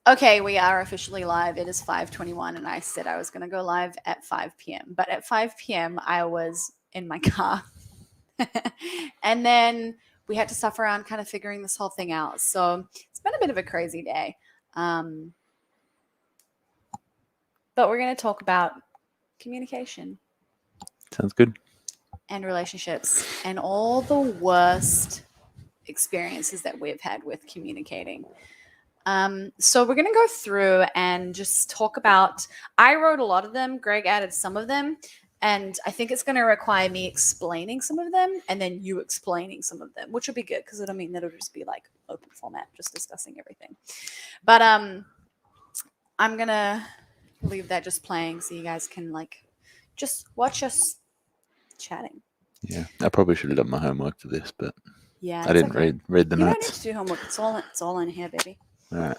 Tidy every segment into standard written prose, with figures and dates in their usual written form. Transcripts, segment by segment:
Okay, we are officially live. It is 5:21, and I said I was going to go live at 5 p.m. But at 5 p.m., I was in my car. And then we had to suffer around kind of figuring this whole thing out. So it's been a bit of a crazy day. But we're going to talk about communication. Sounds good. And relationships and all the worst experiences that we've had with communicating. So we're going to go through and just talk about, I wrote a lot of them, Greg added some of them, and I think it's going to require me explaining some of them and then you explaining some of them, which will be good because it'll mean that it'll just be like open format, just discussing everything. But I'm going to leave that just playing so you guys can like just watch us chatting. Yeah, I probably should have done my homework for this, but yeah, I didn't read the you notes. You don't need to do homework. It's all in here, baby. All right.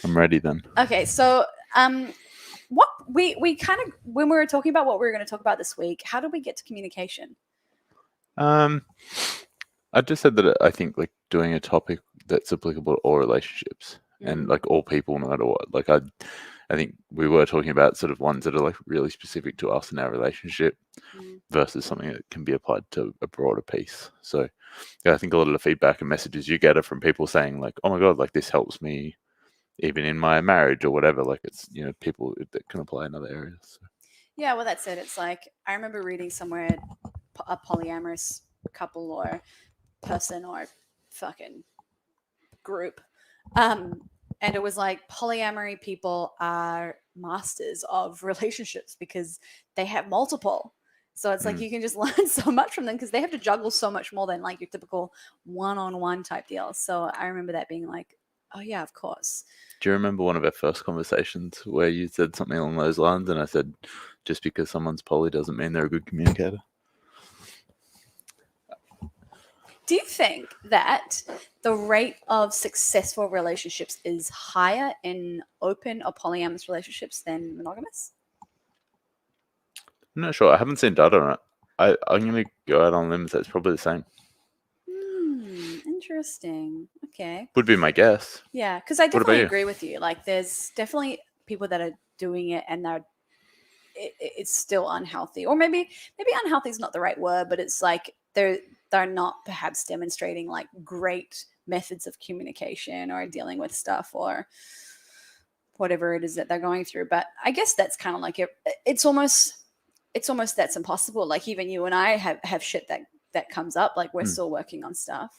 I'm ready then. Okay, so what we kind of, when we were talking about what we were going to talk about this week, how did we get to communication? I just said that I think like doing a topic that's applicable to all relationships and like all people, no matter what. Like I think we were talking about sort of ones that are like really specific to us in our relationship versus something that can be applied to a broader piece. So yeah, I think a lot of the feedback and messages you get are from people saying like, oh my God, like this helps me even in my marriage or whatever. Like it's, you know, people that can apply in other areas. So. Yeah, well, that's it. It's like, I remember reading somewhere a polyamorous couple or person or fucking group. And it was like polyamory people are masters of relationships because they have multiple. So it's like you can just learn so much from them because they have to juggle so much more than like your typical one-on-one type deal. So I remember that being like, oh yeah, of course. Do you remember one of our first conversations where you said something along those lines and I said, just because someone's poly doesn't mean they're a good communicator? Do you think that the rate of successful relationships is higher in open or polyamorous relationships than monogamous? I'm not sure. I haven't seen data on it. I'm going to go out on a limb and say it's probably the same. Interesting. Okay. Would be my guess. Yeah, because I definitely agree with you. Like, there's definitely people that are doing it and it's still unhealthy, or maybe unhealthy is not the right word, but it's like they're not perhaps demonstrating like great methods of communication or dealing with stuff or whatever it is that they're going through. But I guess that's kind of like it's almost that's impossible. Like even you and I have shit that comes up. Like we're still working on stuff.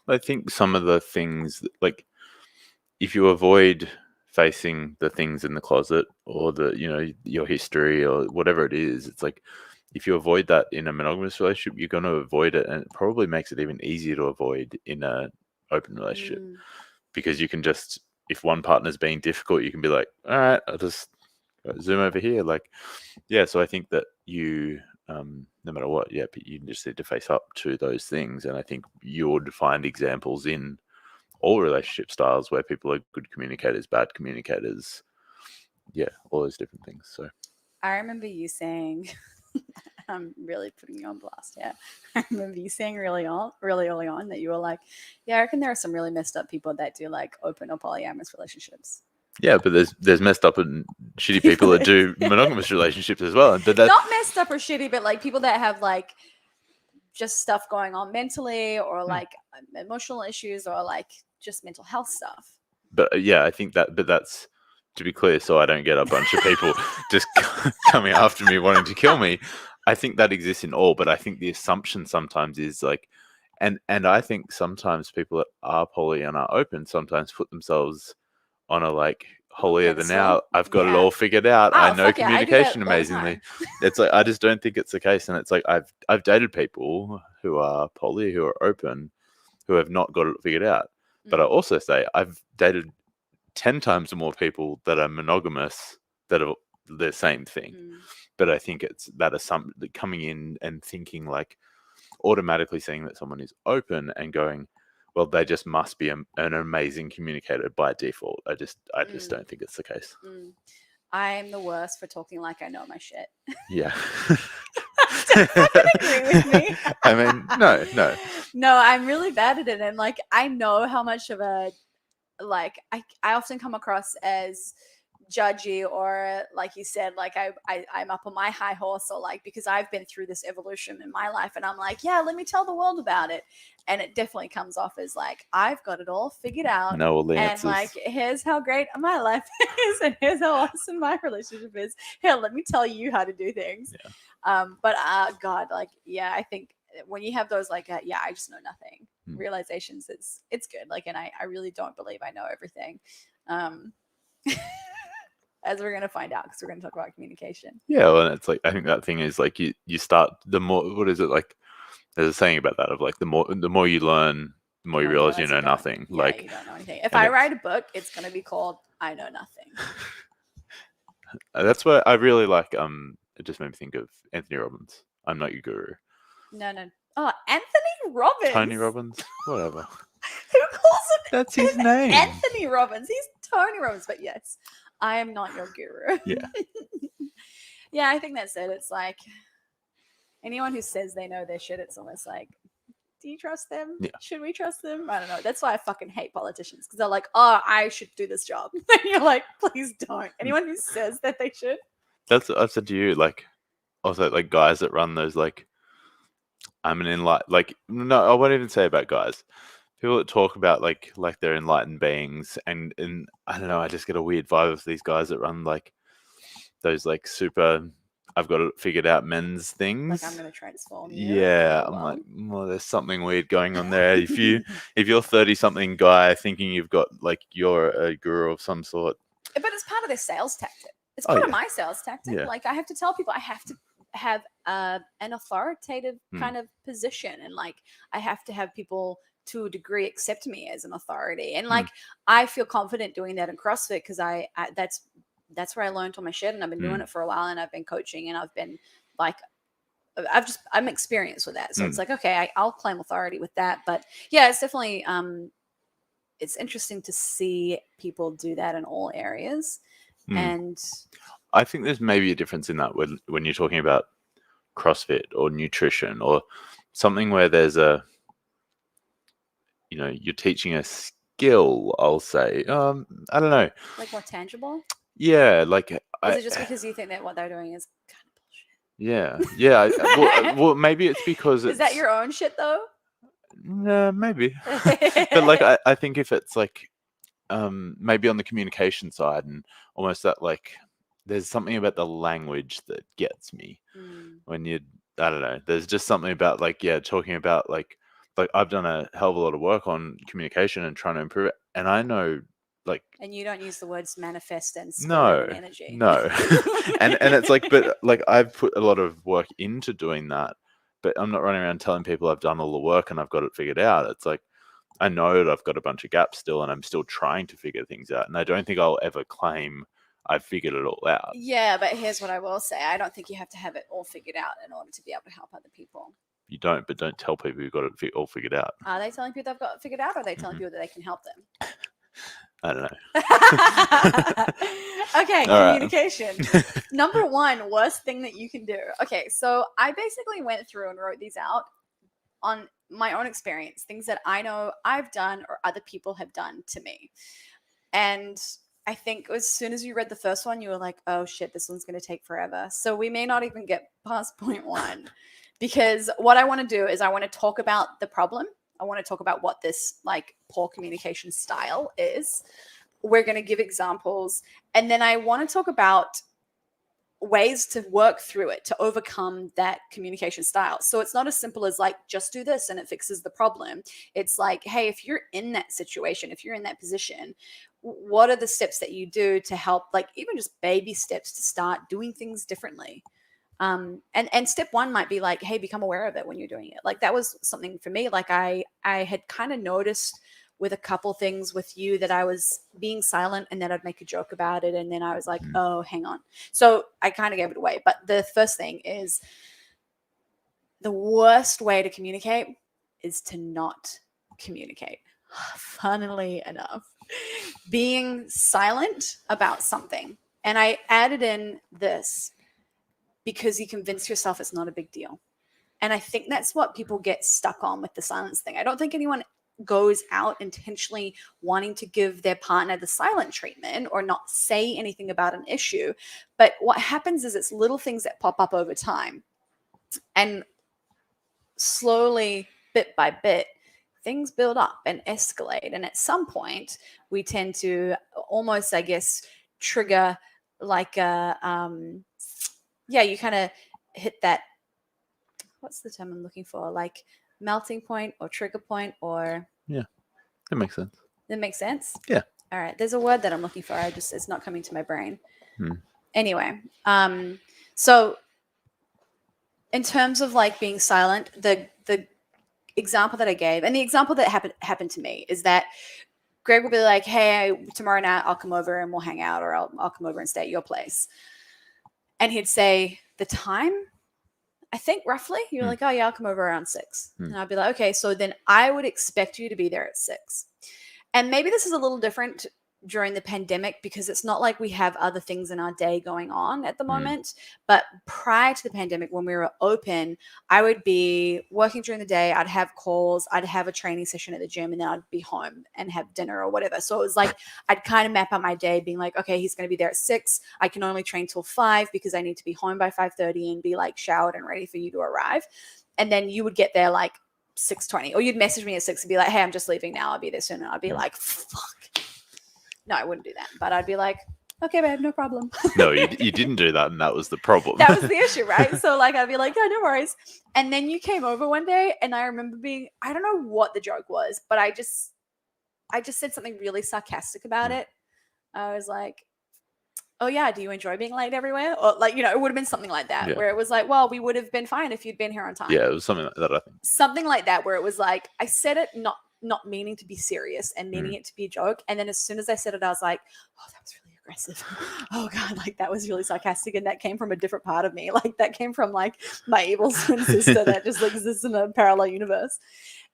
I think some of the things that, like if you avoid facing the things in the closet or your history or whatever it is, it's like if you avoid that in a monogamous relationship, you're going to avoid it, and it probably makes it even easier to avoid in an open relationship because you can just, if one partner's being difficult, you can be like, all right, I'll just zoom over here. Like, yeah, so I think that you, no matter what, but you just need to face up to those things. And I think you would find examples in all relationship styles where people are good communicators, bad communicators, all those different things. So I remember you saying, I'm really putting you on blast. Yeah, I remember you saying really early on that you were like, yeah, I reckon there are some really messed up people that do like open or polyamorous relationships. Yeah, but there's messed up and shitty people that do monogamous relationships as well. But that's not messed up or shitty, but like people that have like just stuff going on mentally or like emotional issues or like just mental health stuff. But yeah, I think but that's, to be clear, so I don't get a bunch of people just coming after me wanting to kill me. I think that exists in all, but I think the assumption sometimes is like, and I think sometimes people that are poly and are open sometimes put themselves on a like holier than thou. I've got it all figured out. I know communication amazingly. It's like I just don't think it's the case, and it's like I've dated people who are poly, who are open, who have not got it figured out. But I also say I've dated 10 times more people that are monogamous that are the same thing. But I think it's that assumption that coming in and thinking like automatically saying that someone is open and going, well, they just must be an amazing communicator by default. I just don't think it's the case. I'm the worst for talking like I know my shit. Yeah. Don't agree with me. I mean, no. No, I'm really bad at it. And like, I know how much of a like I often come across as judgy, or like you said, like I'm up on my high horse, or like because I've been through this evolution in my life and I'm like, yeah, let me tell the world about it. And it definitely comes off as like I've got it all figured out. Know all the And answers. like, here's how great my life is, and here's how awesome my relationship is. Here, let me tell you how to do things. But God, like, yeah, I think when you have those like, yeah, I just know nothing realizations, it's good. Like, and I really don't believe I know everything. As we're gonna find out, because we're gonna talk about communication. Yeah, well, and it's like I think that thing is like you start the more, what is it like? There's a saying about that of like the more you learn, the more you realize you know nothing. Yeah, like you don't know anything. If I write a book, it's gonna be called I Know Nothing. That's what I really like. It just made me think of Anthony Robbins. I'm not your guru. No. Oh, Anthony Robbins. Tony Robbins, whatever. Who calls him? That's his name. Anthony Robbins. He's Tony Robbins, but yes, I am not your guru. Yeah. Yeah, I think that's it. It's like anyone who says they know their shit, it's almost like, do you trust them? Yeah. Should we trust them? I don't know. That's why I fucking hate politicians, because they're like, oh, I should do this job. And you're like, please don't. Anyone who says that they should. That's what I've said to you. Like, also, like guys that run those, like, I'm an enlightened, like, no, I won't even say about guys. People that talk about like they're enlightened beings, and I don't know, I just get a weird vibe of these guys that run like those like super, I've got it figured out men's things. Like, I'm gonna transform you. Yeah, I'm like, well, there's something weird going on there. If you're 30-something guy thinking you've got like you're a guru of some sort. But it's part of their sales tactic. It's part of my sales tactic. Yeah. Like, I have to tell people I have to have an authoritative kind of position, and like I have to have people to a degree accept me as an authority, and like I feel confident doing that in CrossFit, because I that's where I learned all my shit, and I've been doing it for a while, and I've been coaching, and I've been like, I'm experienced with that, so it's like, okay, I'll claim authority with that. But yeah, it's definitely it's interesting to see people do that in all areas. And I think there's maybe a difference in that when you're talking about CrossFit or nutrition or something where there's a, you're teaching a skill, I'll say. I don't know. Like more tangible? Yeah, like... Is it just because you think that what they're doing is kind of bullshit? Yeah. Well, maybe it's because Is that your own shit, though? No, maybe. But like, I think if it's like, maybe on the communication side, and almost that like, there's something about the language that gets me when I don't know, there's just something about like, talking about like I've done a hell of a lot of work on communication and trying to improve it, and I know like, and you don't use the words manifest and energy. No. and it's like, but like I've put a lot of work into doing that, but I'm not running around telling people I've done all the work and I've got it figured out. It's like, I know that I've got a bunch of gaps still, and I'm still trying to figure things out, and I don't think I'll ever claim I've figured it all out. Yeah, but here's what I will say. I don't think you have to have it all figured out in order to be able to help other people. You don't, but don't tell people you've got it all figured out. Are they telling people they've got it figured out, or are they telling people that they can help them? I don't know. Okay, communication. Number one, worst thing that you can do. Okay, so I basically went through and wrote these out on my own experience, things that I know I've done or other people have done to me. And I think as soon as you read the first one, you were like, oh shit, this one's going to take forever. So we may not even get past point one, because what I want to do is I want to talk about the problem. I want to talk about what this like poor communication style is. We're going to give examples. And then I want to talk about ways to work through it, to overcome that communication style. So it's not as simple as like, just do this and it fixes the problem. It's like, hey, if you're in that situation, if you're in that position, what are the steps that you do to help, like even just baby steps to start doing things differently? And step one might be like, hey, become aware of it when you're doing it. Like that was something for me. Like I had kind of noticed with a couple things with you that I was being silent, and then I'd make a joke about it. And then I was like, oh, hang on. So I kind of gave it away. But the first thing is, the worst way to communicate is to not communicate. Funnily enough, being silent about something. And I added in this because you convince yourself it's not a big deal. And I think that's what people get stuck on with the silence thing. I don't think anyone goes out intentionally wanting to give their partner the silent treatment or not say anything about an issue. But what happens is it's little things that pop up over time. And slowly, bit by bit, things build up and escalate. And at some point, we tend to almost, I guess, trigger like a, you kind of hit that, what's the term I'm looking for? Like melting point or trigger point or... Yeah, that makes sense. That makes sense? Yeah. All right. There's a word that I'm looking for. It's not coming to my brain. Anyway, so in terms of like being silent, the example that I gave, and the example that happened to me is that Greg will be like, hey, tomorrow night I'll come over and we'll hang out, or I'll come over and stay at your place. And he'd say, the time? I think roughly. You're like, oh yeah, I'll come over around 6. And I'd be like, okay, so then I would expect you to be there at 6. And maybe this is a little different during the pandemic because it's not like we have other things in our day going on at the moment. But prior to the pandemic, when we were open, I would be working during the day. I'd have calls. I'd have a training session at the gym, and then I'd be home and have dinner or whatever. So it was like I'd kind of map out my day being like, okay, he's going to be there at 6. I can only train till 5 because I need to be home by 5:30 and be like showered and ready for you to arrive. And then you would get there like 6:20, or you'd message me at 6 and be like, hey, I'm just leaving now. I'll be there soon. And I'd be like, fuck. No, I wouldn't do that. But I'd be like, okay, babe, no problem. No, you didn't do that, and that was the problem. That was the issue, right? So like I'd be like, yeah, no worries. And then you came over one day, and I remember being, I don't know what the joke was, but I just said something really sarcastic about it. I was like, oh yeah, do you enjoy being late everywhere? Or like, it would have been something like that, where it was like, well, we would have been fine if you'd been here on time. Yeah, it was something like that, I think. Something like that, where it was like, I said it not meaning to be serious and meaning it to be a joke. And then as soon as I said it, I was like, oh, that was really aggressive. Oh God, like that was really sarcastic. And that came from a different part of me. Like that came from like my evil twin sister that just like exists in a parallel universe.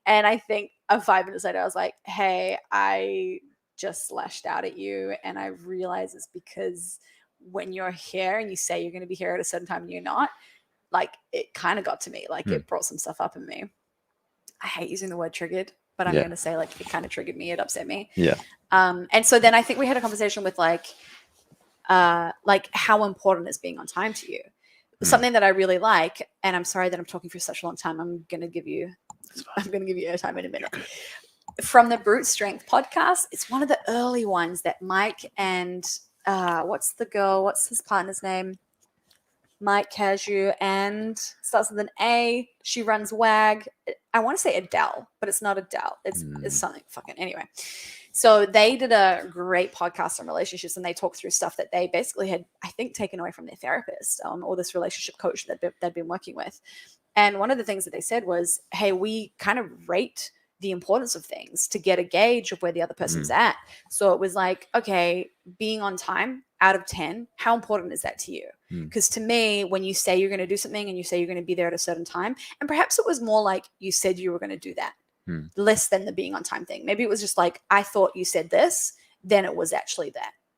And I think 5 minutes later, I was like, hey, I just lashed out at you. And I realize it's because when you're here and you say you're going to be here at a certain time and you're not, like it kind of got to me. Like it brought some stuff up in me. I hate using the word triggered, but I'm going to say like it kind of triggered me. It upset me. Yeah. And so then I think we had a conversation with like how important is being on time to you? Something that I really like, and I'm sorry that I'm talking for such a long time. I'm going to give you airtime in a minute. From the Brute Strength podcast, it's one of the early ones that Mike and what's his partner's name? Mike Cashew, and starts with an A. She runs WAG. I want to say Adele, but it's not Adele. It's something fucking anyway. So they did a great podcast on relationships, and they talked through stuff that they basically had, I think, taken away from their therapist or this relationship coach that they'd been working with. And one of the things that they said was, hey, we kind of rate the importance of things to get a gauge of where the other person's at. So it was like, okay, being on time out of 10, how important is that to you? Because to me, when you say you're going to do something and you say you're going to be there at a certain time, and perhaps it was more like you said you were going to do that, less than the being on time thing. Maybe it was just like, I thought you said this, then it was actually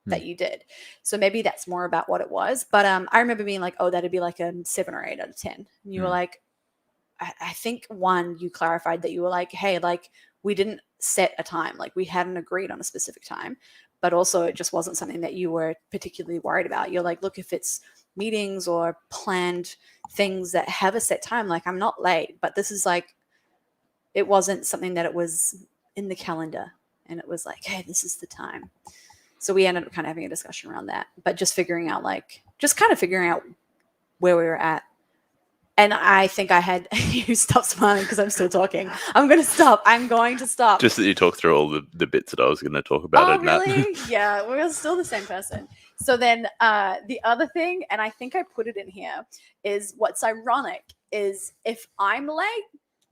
that you did. So maybe that's more about what it was. But I remember being like, oh, that'd be like a 7 or 8 out of 10. And you were like, I think you clarified that you were like, hey, like we didn't set a time, like we hadn't agreed on a specific time, but also it just wasn't something that you were particularly worried about. You're like, look, if it's meetings or planned things that have a set time, like I'm not late, but this is like, it wasn't something that it was in the calendar and it was like, hey, this is the time. So we ended up kind of having a discussion around that, but just figuring out where we were at. And I think I had you stop smiling because I'm still talking. I'm going to stop. Just that you talk through all the bits that I was going to talk about. Oh, really? Yeah, we're still the same person. So then the other thing, and I think I put it in here, is what's ironic is if I'm late,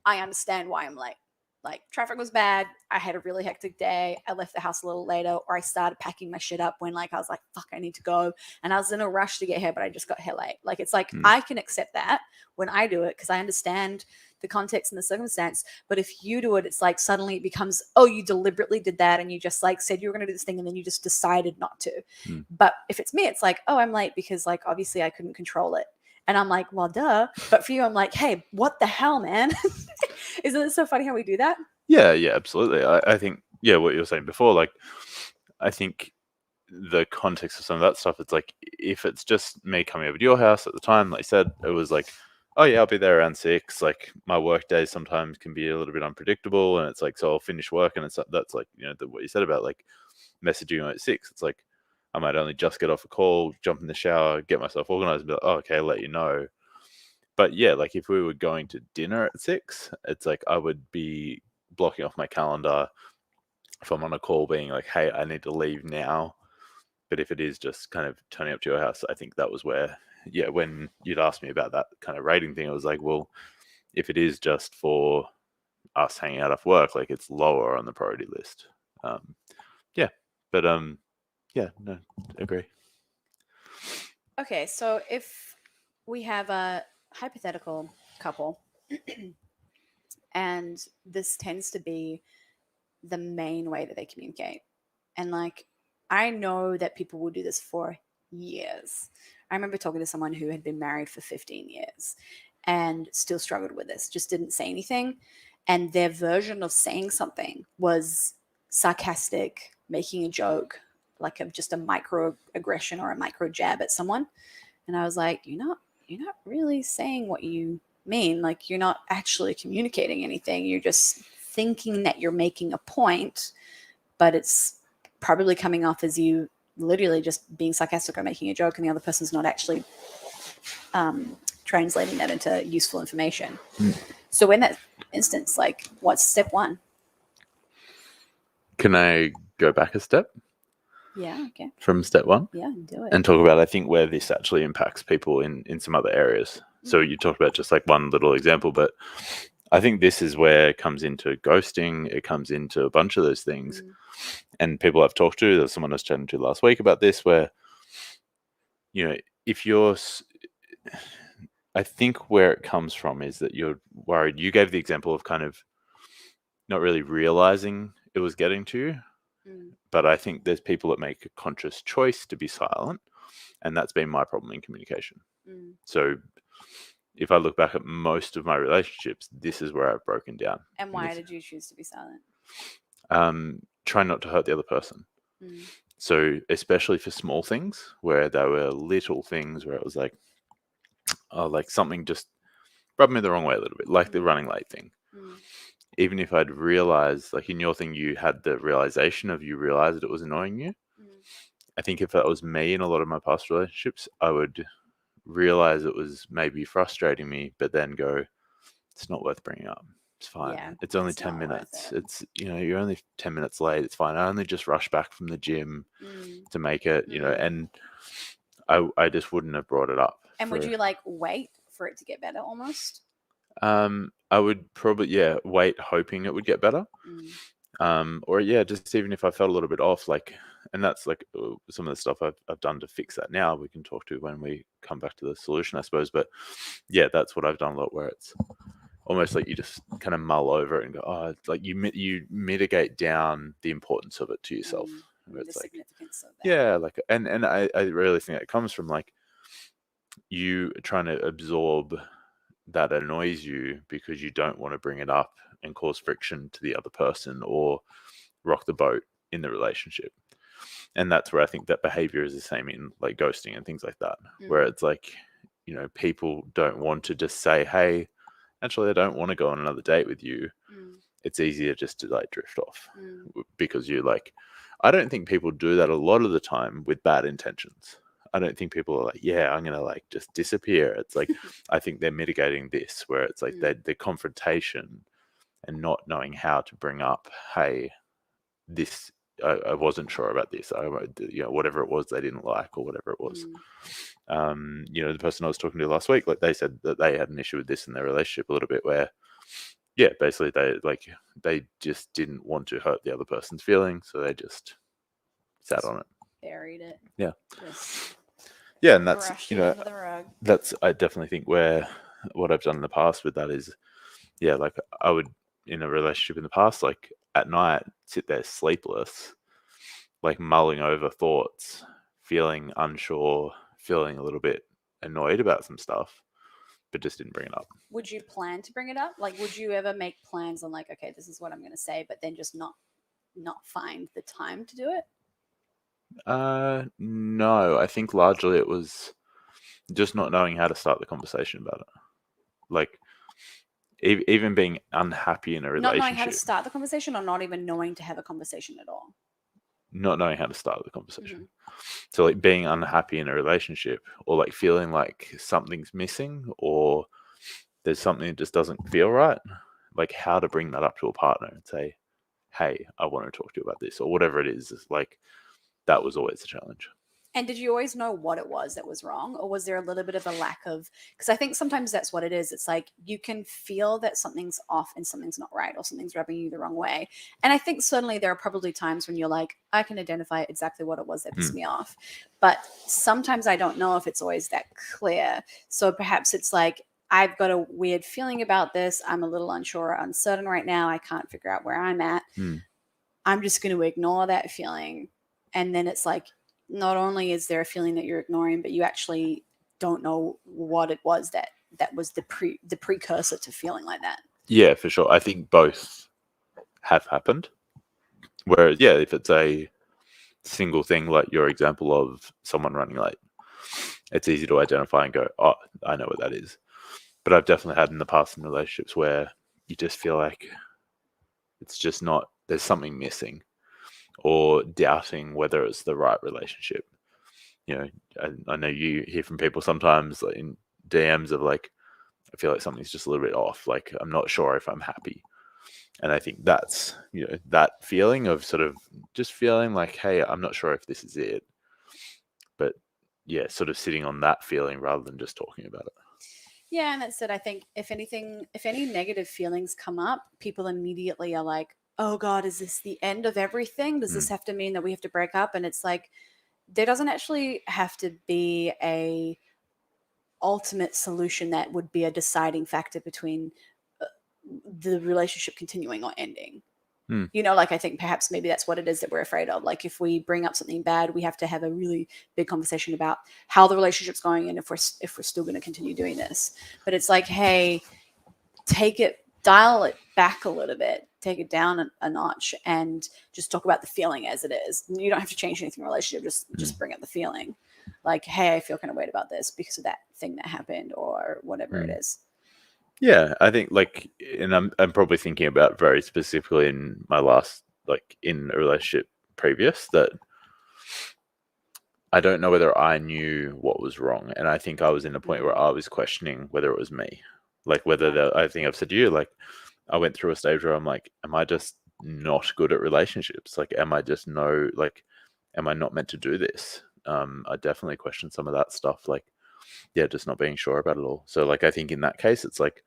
I understand why I'm late. Like traffic was bad. I had a really hectic day. I left the house a little later, or I started packing my shit up when like I was like, fuck, I need to go. And I was in a rush to get here, but I just got here late. Like it's like I can accept that when I do it because I understand the context and the circumstance. But if you do it, it's like suddenly it becomes, oh, you deliberately did that and you just like said you were going to do this thing and then you just decided not to. But if it's me, it's like, oh, I'm late because like obviously I couldn't control it. And I'm like, well, duh. But for you, I'm like, hey, what the hell, man? Isn't it so funny how we do that? Yeah, yeah, absolutely. I think, yeah, what you were saying before, like, I think the context of some of that stuff, it's like, if it's just me coming over to your house at the time, like I said, it was like, oh yeah, I'll be there around 6. Like, my work days sometimes can be a little bit unpredictable, and it's like, so I'll finish work, and that's like, what you said about like messaging at 6. It's like, I might only just get off a call, jump in the shower, get myself organized, and be like, oh, okay, I'll let you know. But yeah, like, if we were going to dinner at 6, it's like I would be blocking off my calendar if I'm on a call, being like, hey, I need to leave now. But if it is just kind of turning up to your house, I think that was where, yeah, when you'd asked me about that kind of rating thing, I was like, well, if it is just for us hanging out off work, like, it's lower on the priority list. Yeah, but yeah, no, agree. Okay, so if we have a hypothetical couple and this tends to be the main way that they communicate. And like, I know that people will do this for years. I remember talking to someone who had been married for 15 years and still struggled with this, just didn't say anything. And their version of saying something was sarcastic, making a joke, like just a microaggression or a micro jab at someone. And I was like, you're not really saying what you mean. Like, you're not actually communicating anything. You're just thinking that you're making a point, but it's probably coming off as you literally just being sarcastic or making a joke, and the other person's not actually translating that into useful information. So in that instance, like, what's step one? Can I go back a step Yeah, okay. from step one? Yeah, do it. And talk about, I think, where this actually impacts people in some other areas. So you talked about just like one little example, but I think this is where it comes into ghosting. It comes into a bunch of those things. And people I've talked to, there's someone I was chatting to last week about this, where, if you're, I think where it comes from is that you're worried. You gave the example of kind of not really realizing it was getting to you. But I think there's people that make a conscious choice to be silent, and that's been my problem in communication. So if I look back at most of my relationships, this is where I've broken down. And why did you choose to be silent? Try not to hurt the other person. So especially for small things, where there were little things where it was like, oh, like something just rubbed me the wrong way a little bit, like the running late thing. Even if I'd realized, like in your thing, you had the realization of, you realized it was annoying you. I think if that was me in a lot of my past relationships, I would realize it was maybe frustrating me, but then go, it's not worth bringing up. It's fine. Yeah, it's only it's 10 not worth minutes. it. It's, you're only 10 minutes late. It's fine. I only just rushed back from the gym to make it, and I just wouldn't have brought it up. And would you like wait for it to get better almost? I would probably, yeah, wait, hoping it would get better. Or yeah, just even if I felt a little bit off, like, and that's like some of the stuff I've done to fix that now. We can talk to when we come back to the solution, I suppose. But yeah, that's what I've done a lot, where it's almost like you just kind of mull over it and go, oh, it's like you mitigate down the importance of it to yourself. Where it's The like, significance of that. yeah, like, and I really think that comes from like you trying to absorb that annoys you because you don't want to bring it up and cause friction to the other person or rock the boat in the relationship. And that's where I think that behavior is the same in like ghosting and things like that, where it's like, people don't want to just say, hey, actually, I don't want to go on another date with you. It's easier just to like drift off because you're like, I don't think people do that a lot of the time with bad intentions. I don't think people are like, yeah, I'm going to like just disappear. It's like, I think they're mitigating this, where it's like the confrontation and not knowing how to bring up, hey, this, I wasn't sure about this. Whatever it was they didn't like or whatever it was. The person I was talking to last week, like they said that they had an issue with this in their relationship a little bit, where, yeah, basically they just didn't want to hurt the other person's feelings, so they just sat on it, buried it. Yeah. Just Yeah, and that's brushed it under the rug. that's, I definitely think, where what I've done in the past with that is, yeah, like I would, in a relationship in the past, like at night sit there sleepless, like mulling over thoughts, feeling unsure, feeling a little bit annoyed about some stuff. but just didn't bring it up. Would you plan to bring it up? Like, would you ever make plans on like, okay, this is what I'm going to say, but then just not find the time to do it? No, I think largely it was just not knowing how to start the conversation about it. Like, even being unhappy in a Not knowing how to relationship, start the conversation, or not even knowing to have a conversation at all. not knowing how to start the conversation. Mm-hmm. So, like, being unhappy in a relationship, or like feeling like something's missing, or there's something that just doesn't feel right. Like, how to bring that up to a partner and say, hey, I want to talk to you about this, or whatever it is. Like, that was always a challenge. And did you always know what it was that was wrong? Or was there a little bit of a lack of, because I think sometimes that's what it is. It's like you can feel that something's off and something's not right, or something's rubbing you the wrong way. And I think certainly there are probably times when you're like, I can identify exactly what it was that pissed me off. But sometimes I don't know if it's always that clear. So perhaps it's like, I've got a weird feeling about this. I'm a little unsure or uncertain right now. I can't figure out where I'm at. I'm just going to ignore that feeling. And then it's like, not only is there a feeling that you're ignoring, but you actually don't know what it was that was the precursor to feeling like that. Yeah, for sure. I think both have happened. Whereas, yeah, if it's a single thing like your example of someone running late, it's easy to identify and go, oh, I know what that is. But I've definitely had in the past in relationships where you just feel like it's just not, there's something missing, or doubting whether it's the right relationship. You know, I know you hear from people sometimes like in DMs of like, I feel like something's just a little bit off. Like, I'm not sure if I'm happy. And I think that's, you know, that feeling of sort of just feeling like, hey, I'm not sure if this is it. But yeah, sort of sitting on that feeling rather than just talking about it. Yeah, and that's it. I think if any negative feelings come up, people immediately are like, oh God, is this the end of everything? Does this have to mean that we have to break up? And it's like, there doesn't actually have to be a ultimate solution that would be a deciding factor between the relationship continuing or ending. You know, like I think perhaps maybe that's what it is that we're afraid of. Like if we bring up something bad, we have to have a really big conversation about how the relationship's going and if we're still going to continue doing this. But it's like, hey, dial it back a little bit, take it down a notch, and just talk about the feeling as it is. You don't have to change anything in the relationship. Just bring up the feeling, like, hey, I feel kind of weird about this because of that thing that happened or whatever it is. Yeah, I think like, and I'm probably thinking about very specifically in my last, like in a relationship previous, that I don't know whether I knew what was wrong. And I think I was in a point where I was questioning whether it was me. Like whether I think I've said to you, like I went through a stage where I'm like, am I just not good at relationships? Like, am I just am I not meant to do this? I definitely question some of that stuff. Like, yeah, just not being sure about it all. So like, I think in that case, it's like,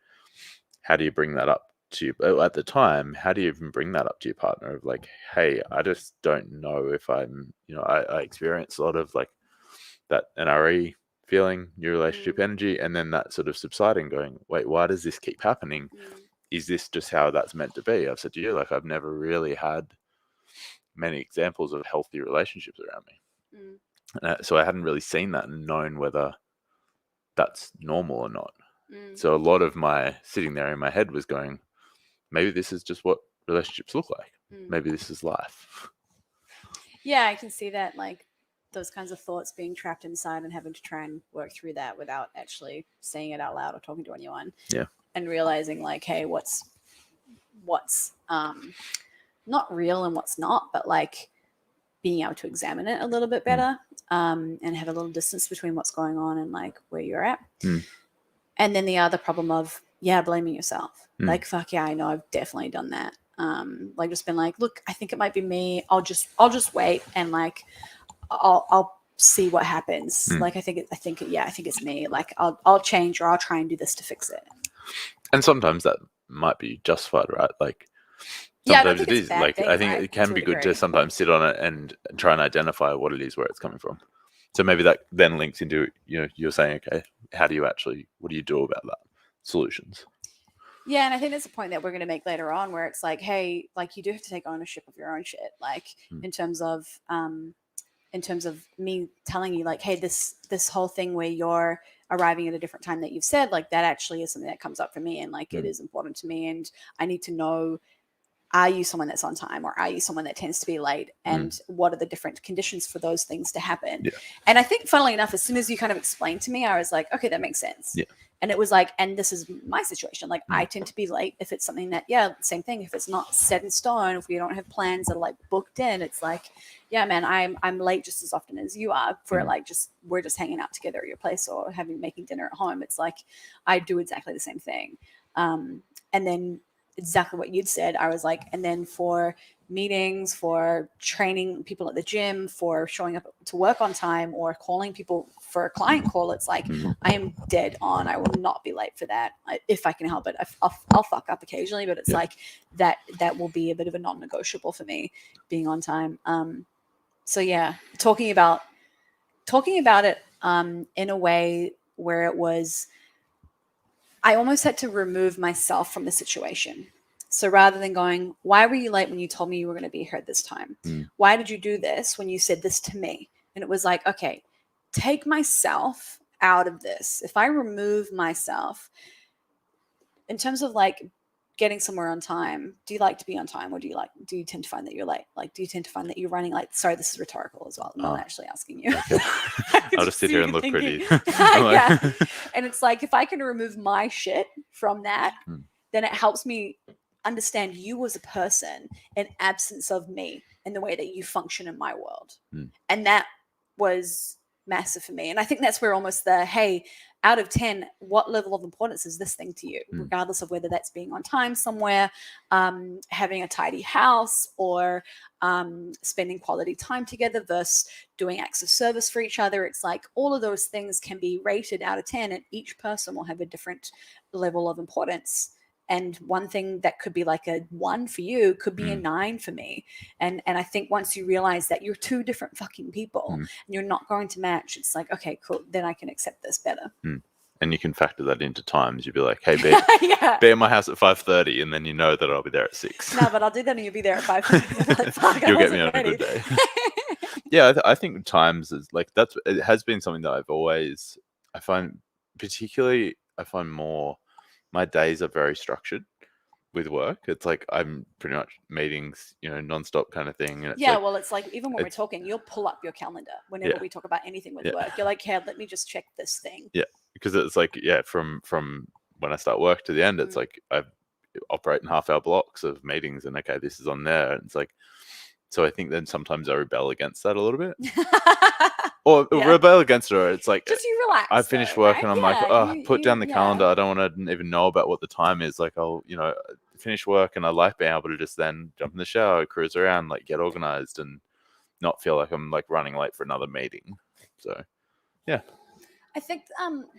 how do you bring that up to you? At the time, how do you even bring that up to your partner of like, hey, I just don't know if I'm, you know, I experience a lot of like that NRE feeling, new relationship energy, and then that sort of subsiding going, wait, why does this keep happening? Is this just how that's meant to be? I've said to you, like, I've never really had many examples of healthy relationships around me. So I hadn't really seen that and known whether that's normal or not. So a lot of my sitting there in my head was going, maybe this is just what relationships look like. Maybe this is life. Yeah, I can see that, like those kinds of thoughts being trapped inside and having to try and work through that without actually saying it out loud or talking to anyone. Yeah. And realizing like, hey, what's not real and what's not, but like being able to examine it a little bit better, and have a little distance between what's going on and like where you're at. And then the other problem of, blaming yourself. Like, fuck yeah, I know I've definitely done that. Like just been like, look, I think it might be me. I'll just wait and like, I'll see what happens. Like, I think it's me. Like I'll change or I'll try and do this to fix it. And sometimes that might be justified, right? Like, Sometimes it is. Like, I think it can be good to sometimes sit on it and try and identify what it is, where it's coming from. So maybe that then links into, you know, you're saying, okay, what do you do about that? Solutions. Yeah, and I think that's a point that we're going to make later on where it's like, hey, like you do have to take ownership of your own shit, like in terms of in terms of me telling you like, hey, this whole thing where you're arriving at a different time that you've said, like that actually is something that comes up for me, and like it is important to me, and I need to know, are you someone that's on time, or are you someone that tends to be late, and what are the different conditions for those things to happen? Yeah. And I think, funnily enough, as soon as you kind of explained to me, I was like, okay, that makes sense. Yeah. And it was like, and this is my situation. Like, I tend to be late if it's something that, same thing. If it's not set in stone, if we don't have plans that are like booked in, it's like, yeah, man, I'm late just as often as you are for like we're just hanging out together at your place or making dinner at home. It's like I do exactly the same thing. And then exactly what you'd said, I was like, and then for meetings, for training people at the gym, for showing up to work on time, or calling people for a client call, it's like I am dead on. I will not be late for that if I can help it. I'll fuck up occasionally, but it's like that will be a bit of a non-negotiable for me, being on time. So yeah, talking about it in a way where it was, I almost had to remove myself from the situation. So rather than going, why were you late when you told me you were going to be here at this time? Why did you do this when you said this to me? And it was like, okay, take myself out of this. If I remove myself, in terms of like getting somewhere on time, do you like to be on time, or do you tend to find that you're late? Like, do you tend to find that you're running late? Sorry, this is rhetorical as well. I'm not actually asking you. Okay. I'll just sit here and look pretty. Yeah. And it's like, if I can remove my shit from that, then it helps me understand you as a person in absence of me and the way that you function in my world. And that was massive for me. And I think that's where almost the, hey, out of 10, what level of importance is this thing to you? Regardless of whether that's being on time somewhere, having a tidy house, or spending quality time together versus doing acts of service for each other. It's like all of those things can be rated out of 10, and each person will have a different level of importance. And one thing that could be like a 1 for you could be a 9 for me. And I think once you realize that you're two different fucking people and you're not going to match, it's like, okay, cool. Then I can accept this better. And you can factor that into times. You'd be like, hey, be at my house at 5:30, and then you know that I'll be there at 6. No, but I'll do that and you'll be there at 5:30. Like, you'll get me on a good day. Yeah, I think times is like, it has been something that I find more, my days are very structured with work. It's like I'm pretty much meetings, nonstop kind of thing. And it's well, it's like even when we're talking, you'll pull up your calendar whenever we talk about anything with work. You're like, hey, let me just check this thing. Yeah, because it's like, from when I start work to the end, it's like I operate in half-hour blocks of meetings, and okay, this is on there. And it's like, so I think then sometimes I rebel against that a little bit. Or rebel against it. It's like, just you relax. I finish work and I'm like, put down the calendar. I don't want to even know about what the time is. Like, I'll, finish work, and I like being able to just then jump in the shower, cruise around, like get organized, and not feel like I'm like running late for another meeting. So, yeah. I think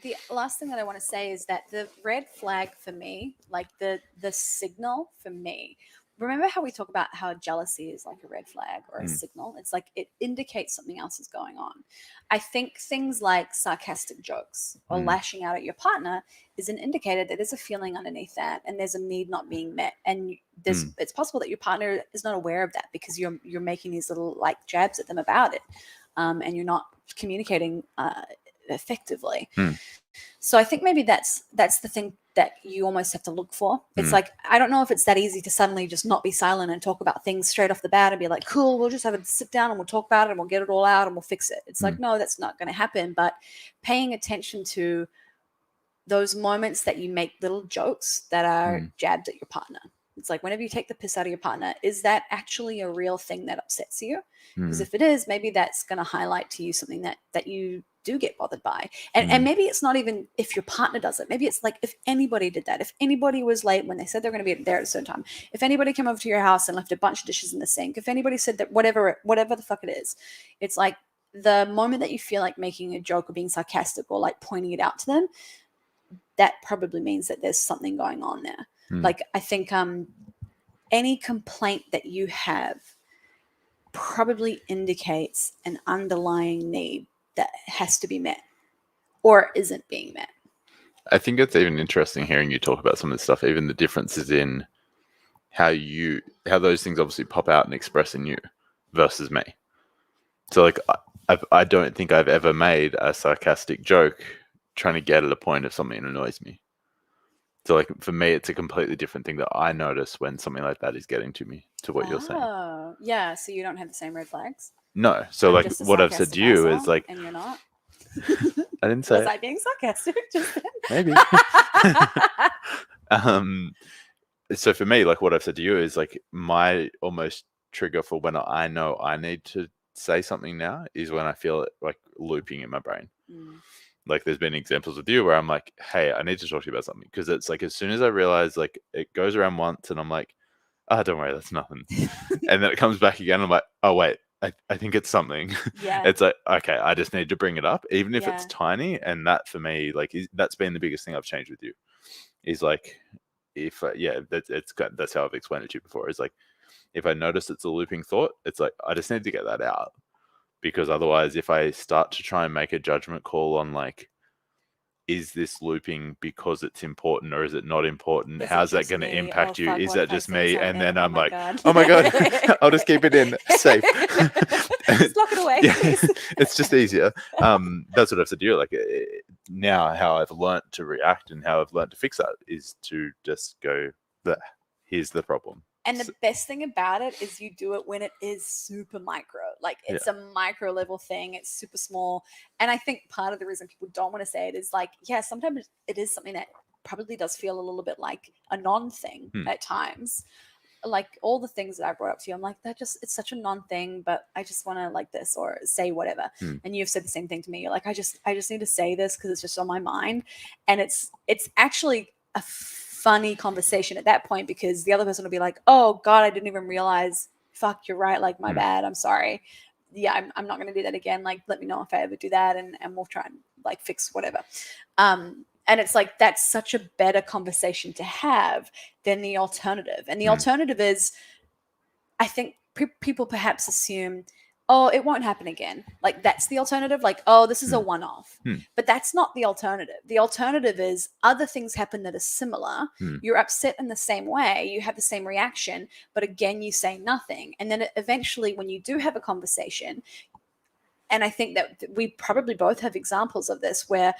the last thing that I want to say is that the red flag for me, like the signal for me, remember how we talk about how jealousy is like a red flag or a signal? It's like it indicates something else is going on. I think things like sarcastic jokes or lashing out at your partner is an indicator that there's a feeling underneath that, and there's a need not being met. And it's possible that your partner is not aware of that because you're making these little like jabs at them about it, and you're not communicating effectively. So I think maybe that's the thing that you almost have to look for. It's like, I don't know if it's that easy to suddenly just not be silent and talk about things straight off the bat and be like, cool, we'll just have a sit down and we'll talk about it and we'll get it all out and we'll fix it. It's like, no, that's not going to happen. But paying attention to those moments that you make little jokes that are jabbed at your partner. It's like, whenever you take the piss out of your partner, is that actually a real thing that upsets you? Because if it is, maybe that's going to highlight to you something that you do get bothered by. And maybe it's not even if your partner does it. Maybe it's like if anybody did that, if anybody was late when they said they're going to be there at a certain time, if anybody came over to your house and left a bunch of dishes in the sink, if anybody said that whatever the fuck it is, it's like the moment that you feel like making a joke or being sarcastic or like pointing it out to them, that probably means that there's something going on there. Like, I think any complaint that you have probably indicates an underlying need that has to be met or isn't being met. I think it's even interesting hearing you talk about some of this stuff, even the differences in how those things obviously pop out and express in you versus me. So like I don't think I've ever made a sarcastic joke trying to get at a point if something annoys me. So like for me, it's a completely different thing that I notice when something like that is getting to me, to what you're saying. Oh, yeah. So you don't have the same red flags. No. So I'm like just a what I've said sarcastic to you asshole, is like, and you're not. I didn't say Was it. I being sarcastic just then? Maybe. So for me, like what I've said to you is like my almost trigger for when I know I need to say something now is when I feel it like looping in my brain. Like there's been examples with you where I'm like, hey, I need to talk to you about something. Because it's like as soon as I realize like it goes around once and I'm like, ah, don't worry, that's nothing. And then it comes back again. I'm like, oh wait, I think it's something. Yeah. It's like, okay, I just need to bring it up, even if it's Yeah. tiny. And that for me, like that's been the biggest thing I've changed with you. Is like if that's how I've explained it to you before. Is like if I notice it's a looping thought, it's like I just need to get that out. Because otherwise, if I start to try and make a judgment call on like, is this looping because it's important or is it not important? Is it How's that just going to me? impact Oh, you? fuck, Is what that if I just say me? And something? then Oh I'm my like, God. oh my God, I'll just keep it in safe. Just lock it away, Yeah, please. it's just easier. That's what I've said to you. Like now, how I've learned to react and how I've learned to fix that is to just go, here's the problem. And the best thing about it is you do it when it is super micro. Like it's a micro level thing. It's super small. And I think part of the reason people don't want to say it is like, yeah, sometimes it is something that probably does feel a little bit like a non-thing at times. Like all the things that I brought up to you, I'm like, it's such a non-thing, but I just want to like this or say whatever. And you've said the same thing to me. You're like, I just need to say this because it's just on my mind. And it's actually a funny conversation at that point because the other person will be like, oh God, I didn't even realize, fuck, you're right. Like my bad. I'm sorry. Yeah, I'm not going to do that again. Like, let me know if I ever do that and we'll try and like fix whatever. And it's like, that's such a better conversation to have than the alternative. And the alternative is, I think people perhaps assume, oh, it won't happen again. Like that's the alternative. Like, oh, this is a one-off. But that's not the alternative. The alternative is other things happen that are similar. You're upset in the same way. You have the same reaction, but again, you say nothing. And then eventually when you do have a conversation, and I think that we probably both have examples of this where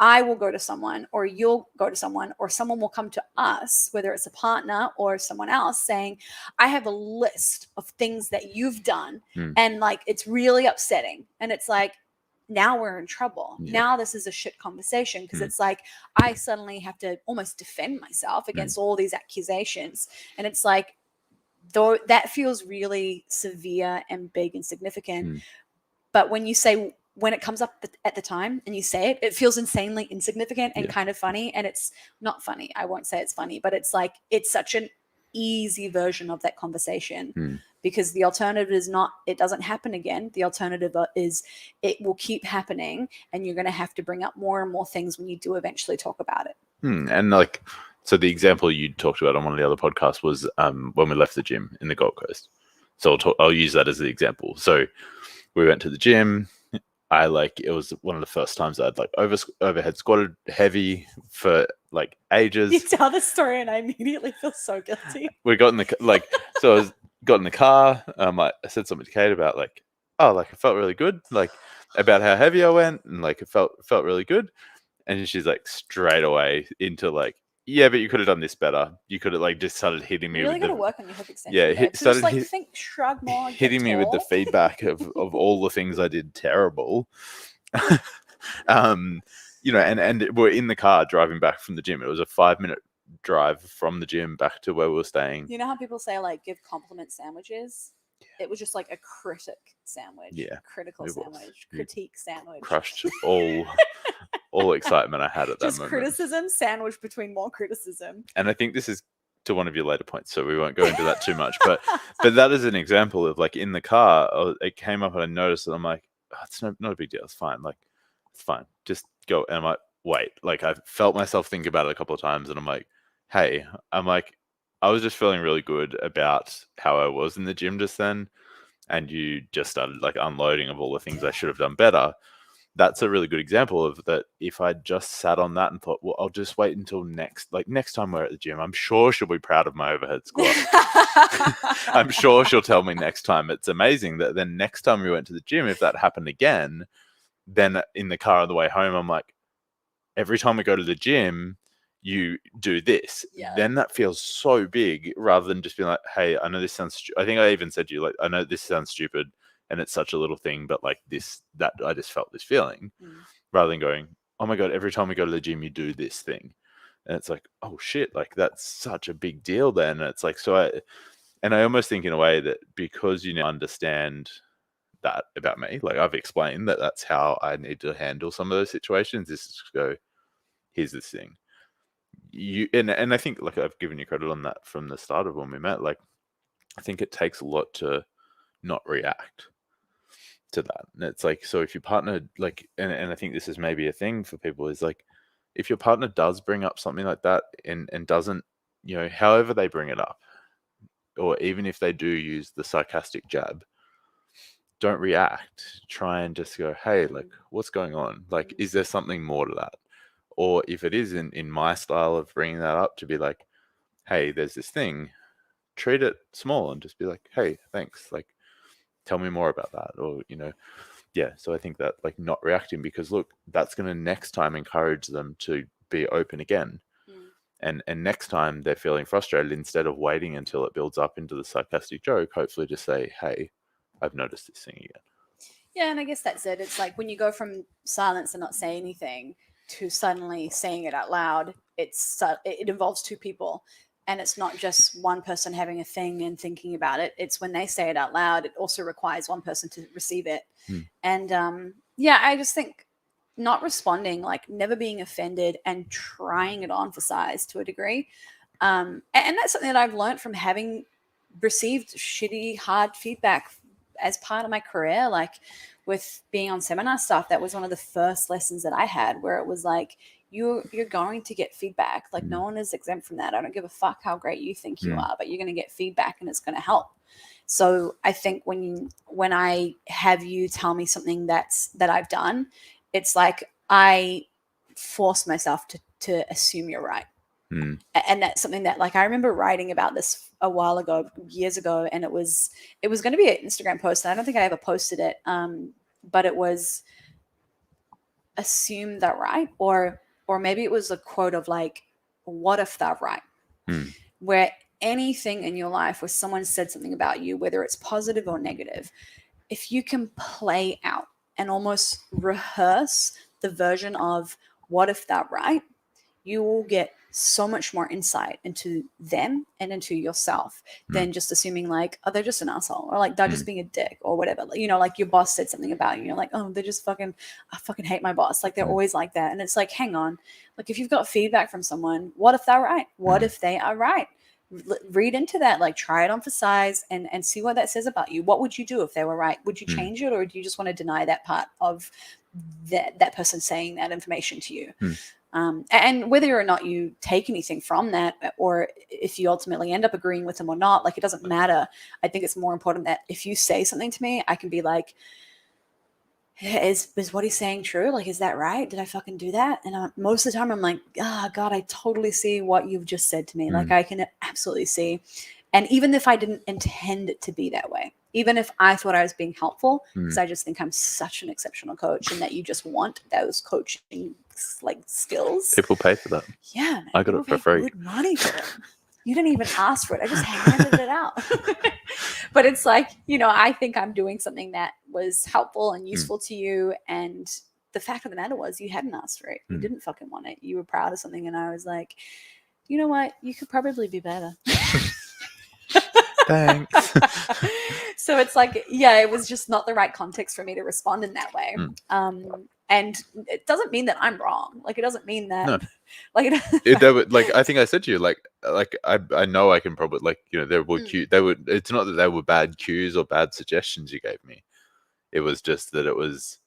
I will go to someone or you'll go to someone or someone will come to us, whether it's a partner or someone else saying, I have a list of things that you've done and like, it's really upsetting. And it's like, now we're in trouble. Now this is a shit conversation because it's like, I suddenly have to almost defend myself against all these accusations. And it's like, though that feels really severe and big and significant. But when it comes up at the time and you say it, it feels insanely insignificant and kind of funny. And it's not funny. I won't say it's funny, but it's like, it's such an easy version of that conversation because the alternative is not, it doesn't happen again. The alternative is it will keep happening and you're going to have to bring up more and more things when you do eventually talk about it. And like, so the example you talked about on one of the other podcasts was when we left the gym in the Gold Coast. So I'll use that as the example. So we went to the gym. It was one of the first times I'd like overhead squatted heavy for like ages. You tell the story and I immediately feel so guilty. We got in the so I got in the car. I said something to Kate about like, oh, like it felt really good, like about how heavy I went, and like it felt really good. And she's like straight away into like, yeah, but you could have done this better. You could have like just started hitting me. You really got to work on your hip extension. Shrug more. Hitting me with the feedback of all the things I did terrible. And we're in the car driving back from the gym. It was a 5-minute drive from the gym back to where we were staying. You know how people say like give compliment sandwiches? It was just like a critic sandwich. Yeah. Critical sandwich. Critique sandwich. Crushed all excitement I had at that moment. Just criticism sandwiched between more criticism. And I think this is to one of your later points, so we won't go into that too much. But that is an example of like in the car, it came up and I noticed it. I'm like, oh, it's not a big deal. It's fine. Like, it's fine. Just go. And I'm like, wait. Like I felt myself think about it a couple of times, and I'm like, hey, I was just feeling really good about how I was in the gym just then, and you just started like unloading of all the things I should have done better. that's a really good example of that. If I just sat on that and thought, well, I'll just wait until next time we're at the gym, I'm sure she'll be proud of my overhead squat. I'm sure she'll tell me next time it's amazing. That then next time we went to the gym, if that happened again, then in the car on the way home, I'm like, every time we go to the gym, you do this. Yeah. Then that feels so big, rather than just being like, hey, I know this sounds I think I even said to you, like, I know this sounds stupid and it's such a little thing, but like that I just felt this feeling, rather than going, oh my God, every time we go to the gym, you do this thing. And it's like, oh shit, like that's such a big deal then. And it's like, I almost think in a way that because you now understand that about me, like I've explained that that's how I need to handle some of those situations, is to go, here's this thing. And I think, like, I've given you credit on that from the start of when we met. Like, I think it takes a lot to not react to that. And it's like, so if your partner, like, and I think this is maybe a thing for people, is like, if your partner does bring up something like that and doesn't, however they bring it up, or even if they do use the sarcastic jab, don't react. Try and just go, hey, like, what's going on? Like, is there something more to that? Or if it is in my style of bringing that up, to be like, hey, there's this thing, treat it small and just be like, hey, thanks. Like, tell me more about that. Or, yeah. So I think that, like, not reacting, because look, that's going to next time encourage them to be open again. And next time they're feeling frustrated, instead of waiting until it builds up into the sarcastic joke, hopefully just say, hey, I've noticed this thing again. Yeah, and I guess that's it. It's like when you go from silence and not say anything to suddenly saying it out loud, it involves two people. And it's not just one person having a thing and thinking about it. It's when they say it out loud, it also requires one person to receive it. And I just think not responding, like never being offended and trying it on for size to a degree. And that's something that I've learned from having received shitty, hard feedback as part of my career, like with being on seminar stuff. That was one of the first lessons that I had, where it was like, you're going to get feedback. Like no one is exempt from that. I don't give a fuck how great you think you are, but you're going to get feedback and it's going to help. So I think when I have you tell me something that I've done, it's like I force myself to assume you're right. And that's something that, like, I remember writing about this a while ago, years ago, and it was going to be an Instagram post, and I don't think I ever posted it. But it was assume they're right, or maybe it was a quote of like, what if they're right? Where anything in your life where someone said something about you, whether it's positive or negative, if you can play out and almost rehearse the version of what if they're right, you will get so much more insight into them and into yourself than just assuming like, oh, they're just an asshole, or like they're just being a dick or whatever. Like your boss said something about you, you're like, oh, they're just I fucking hate my boss. Like they're always like that. And it's like, hang on, like if you've got feedback from someone, what if they're right? What if they are right? Read into that, like try it on for size and see what that says about you. What would you do if they were right? Would you change it, or do you just want to deny that part of that person saying that information to you? And whether or not you take anything from that, or if you ultimately end up agreeing with them or not, like it doesn't matter. I think it's more important that if you say something to me, I can be like, is what he's saying true? Like, is that right? Did I fucking do that? And most of the time I'm like, oh God, I totally see what you've just said to me. Like I can absolutely see. And even if I didn't intend it to be that way, even if I thought I was being helpful, because I just think I'm such an exceptional coach, and that you just want those coaching like skills. People pay for that. Yeah, man, I got it for free. good money for it. You didn't even ask for it. I just handed it out. But it's like, I think I'm doing something that was helpful and useful to you. And the fact of the matter was, you hadn't asked for it. You didn't fucking want it. You were proud of something. And I was like, you know what? You could probably be better. Thanks. So it's like, yeah, it was just not the right context for me to respond in that way. And it doesn't mean that I'm wrong. Like, it doesn't mean that. No. Like, I think I said to you, like I know I can probably, like, there were it's not that they were bad cues or bad suggestions you gave me. It was just that it was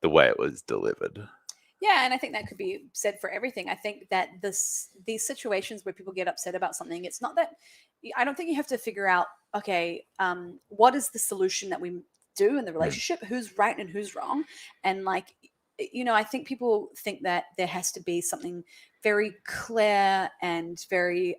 the way it was delivered. Yeah, and I think that could be said for everything. I think that these situations where people get upset about something, it's not that. I don't think you have to figure out, okay, what is the solution that we do in the relationship? Who's right and who's wrong? And like, I think people think that there has to be something very clear and very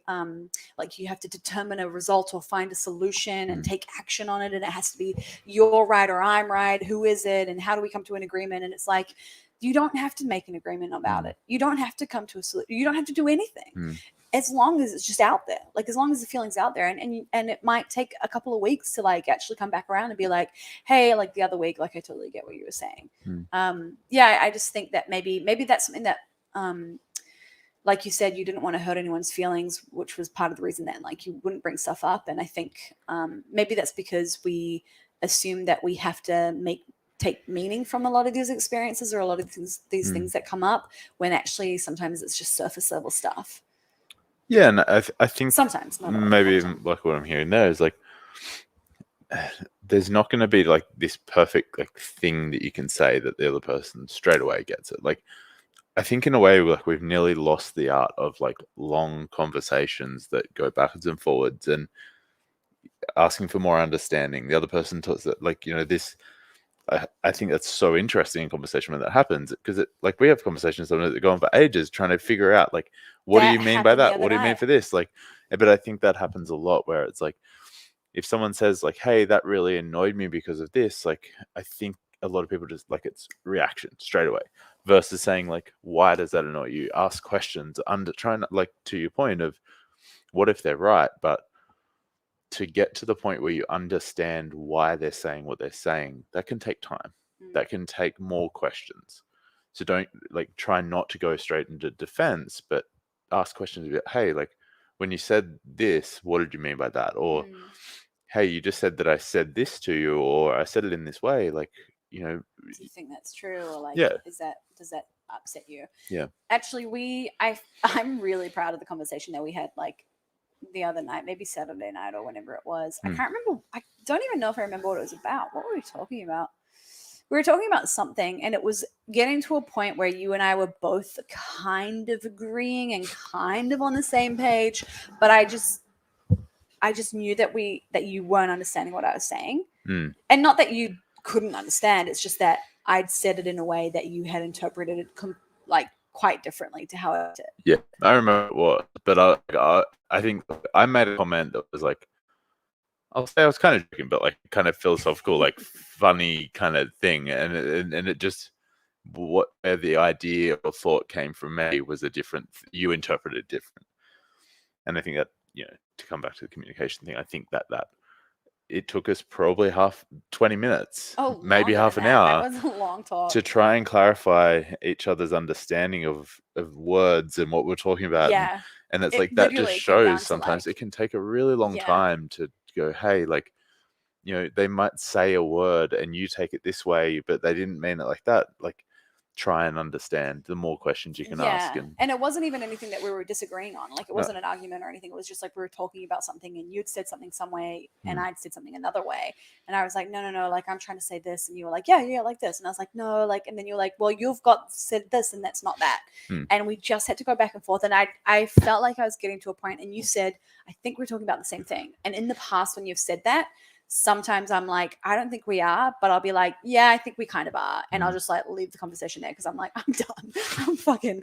like you have to determine a result or find a solution and take action on it, and it has to be you're right or I'm right. Who is it, and how do we come to an agreement? And it's like, you don't have to make an agreement about it. You don't have to come to a solution. You don't have to do anything. As long as it's just out there, like as long as the feeling's out there, and it might take a couple of weeks to like actually come back around and be like, hey, like the other week, like I totally get what you were saying. I just think that maybe that's something that, like you said, you didn't want to hurt anyone's feelings, which was part of the reason that like you wouldn't bring stuff up. And I think maybe that's because we assume that we have to take meaning from a lot of these experiences or a lot of these things that come up, when actually sometimes it's just surface level stuff. Yeah, and I think sometimes maybe even like what I'm hearing there is like, there's not going to be like this perfect like thing that you can say that the other person straight away gets it. Like, I think in a way, like we've nearly lost the art of like long conversations that go backwards and forwards and asking for more understanding. The other person talks that like, this. I think that's so interesting in conversation when that happens, because it like we have conversations that go on for ages trying to figure out like, what do you mean by that? What do you mean for this? Like, but I think that happens a lot where it's like, if someone says like, hey, that really annoyed me because of this, like, I think a lot of people just like, it's reaction straight away versus saying like, why does that annoy you? Ask questions trying like, to your point of what if they're right, but to get to the point where you understand why they're saying what they're saying, that can take time. That can take more questions. So don't like try not to go straight into defense, but ask questions about, hey, like when you said this, what did you mean by that? Or hey, you just said that I said this to you, or I said it in this way. Like, do you think that's true? Or like, does that upset you? Yeah. Actually, I'm really proud of the conversation that we had like the other night, maybe Saturday night or whenever it was. I can't remember. I don't even know if I remember what it was about. What were we talking about? We were talking about something, and it was getting to a point where you and I were both kind of agreeing and kind of on the same page, but I just knew that you weren't understanding what I was saying. And not that you couldn't understand, it's just that I'd said it in a way that you had interpreted it like quite differently to how I did. Yeah, I remember what, but I think I made a comment that was like, I'll say I was kind of joking, but like kind of philosophical, like funny kind of thing, and it just where the idea or thought came from me was you interpreted different, and I think that to come back to the communication thing, I think that it took us probably 20 minutes, maybe half an hour. That was a long talk. To try and clarify each other's understanding of words and what we're talking about. Yeah. And it's like, that just shows sometimes it can take a really long time to go, hey, like, they might say a word and you take it this way, but they didn't mean it like that. Like, try and understand. The more questions you can ask. And it wasn't even anything that we were disagreeing on. Like, it wasn't an argument or anything. It was just like we were talking about something, and you'd said something some way and I'd said something another way. And I was like, no, like I'm trying to say this. And you were like, yeah, like this. And I was like, no, like, and then you're like, well, you've said this and that's not that. And we just had to go back and forth. And I felt like I was getting to a point, and you said, I think we're talking about the same thing. And in the past, when you've said that, sometimes I'm like, I don't think we are, but I'll be like, yeah, I think we kind of are. And I'll just like leave the conversation there, because I'm like, I'm done.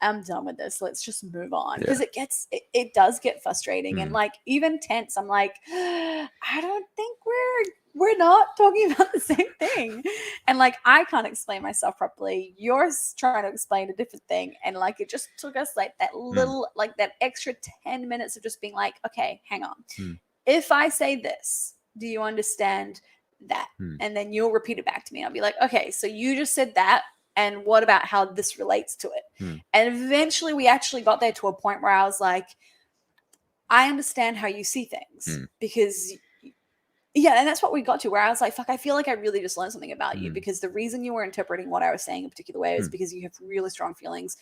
I'm done with this. Let's just move on. Because it does get frustrating and like even tense. I'm like, I don't think we're not talking about the same thing. And like, I can't explain myself properly. You're trying to explain a different thing. And like, it just took us like that little, like that extra 10 minutes of just being like, okay, hang on. If I say this, do you understand that? And then you'll repeat it back to me. I'll be like, okay, so you just said that. And what about how this relates to it? And eventually we actually got there to a point where I was like, I understand how you see things. Because, and that's what we got to, where I was like, fuck, I feel like I really just learned something about you, because the reason you were interpreting what I was saying in a particular way is because you have really strong feelings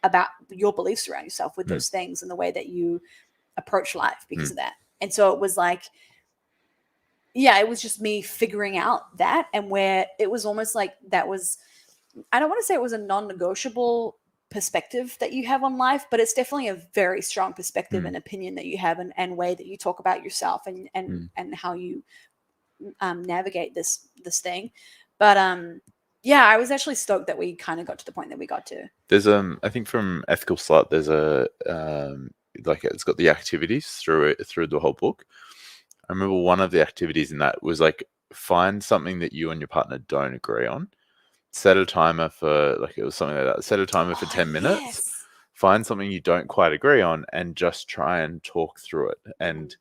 about your beliefs around yourself with those things and the way that you approach life because of that. And so it was like, it was just me figuring out that, and where it was almost like that was, I don't want to say it was a non-negotiable perspective that you have on life, but it's definitely a very strong perspective and opinion that you have, and way that you talk about yourself and how you navigate this thing. But yeah, I was actually stoked that we kind of got to the point that we got to. There's I think from Ethical Slut, there's a like it's got the activities through the whole book. I remember one of the activities in that was like find something that you and your partner don't agree on. Set a timer for like it was something like that. Set a timer for 10 minutes. Yes. Find something you don't quite agree on and just try and talk through it. And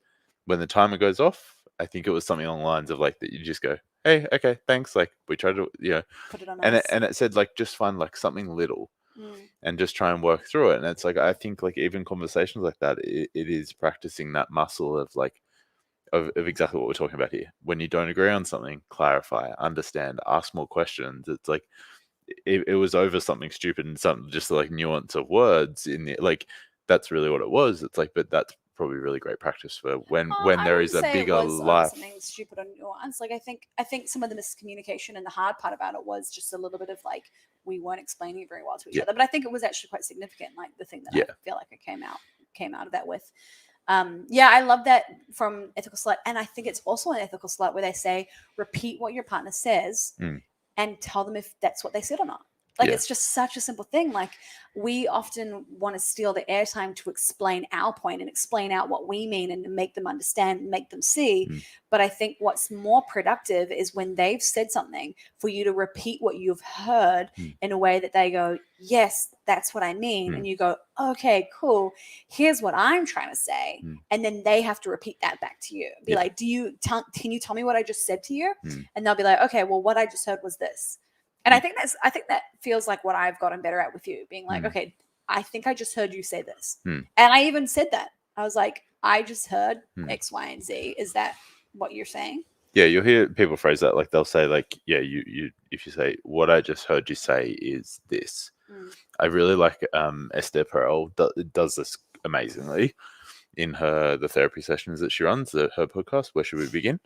when the timer goes off, I think it was something along the lines of like that you just go, hey, okay, thanks. Like we tried to, Put it on and ice. it said like just find like something little Mm. and just try and work through it. And it's like I think like even conversations like that, it is practicing that muscle of like of exactly what we're talking about here. When you don't agree on something, clarify, understand, ask more questions. It's like it was over something stupid and something just like nuance of words in the like that's really what it was. It's like, but that's probably really great practice for when I there wouldn't is a say it bigger was over life. something stupid or nuance. Like I think some of the miscommunication and the hard part about it was just a little bit of like we weren't explaining it very well to each other. But I think it was actually quite significant. Like the thing that I feel like I came out of that with. Yeah, I love that from Ethical Slut, and I think it's also an Ethical Slut where they say repeat what your partner says and tell them if that's what they said or not. Like it's just such a simple thing. Like we often want to steal the airtime to explain our point and explain out what we mean and to make them understand and make them see. But I think what's more productive is when they've said something for you to repeat what you've heard in a way that they go, yes, that's what I mean. And you go, okay, cool. Here's what I'm trying to say. And then they have to repeat that back to you. Be like, can you tell me what I just said to you? And they'll be like, okay, well, what I just heard was this. And I think that feels like what I've gotten better at with you, being like, okay, I think I just heard you say this. And I even said that. I was like, I just heard X, Y, and Z. Is that what you're saying? Yeah, you'll hear people phrase that. Like they'll say like, yeah, you if you say, what I just heard you say is this. I really like Esther Perel does this amazingly in the therapy sessions that she runs, her podcast, Where Should We Begin?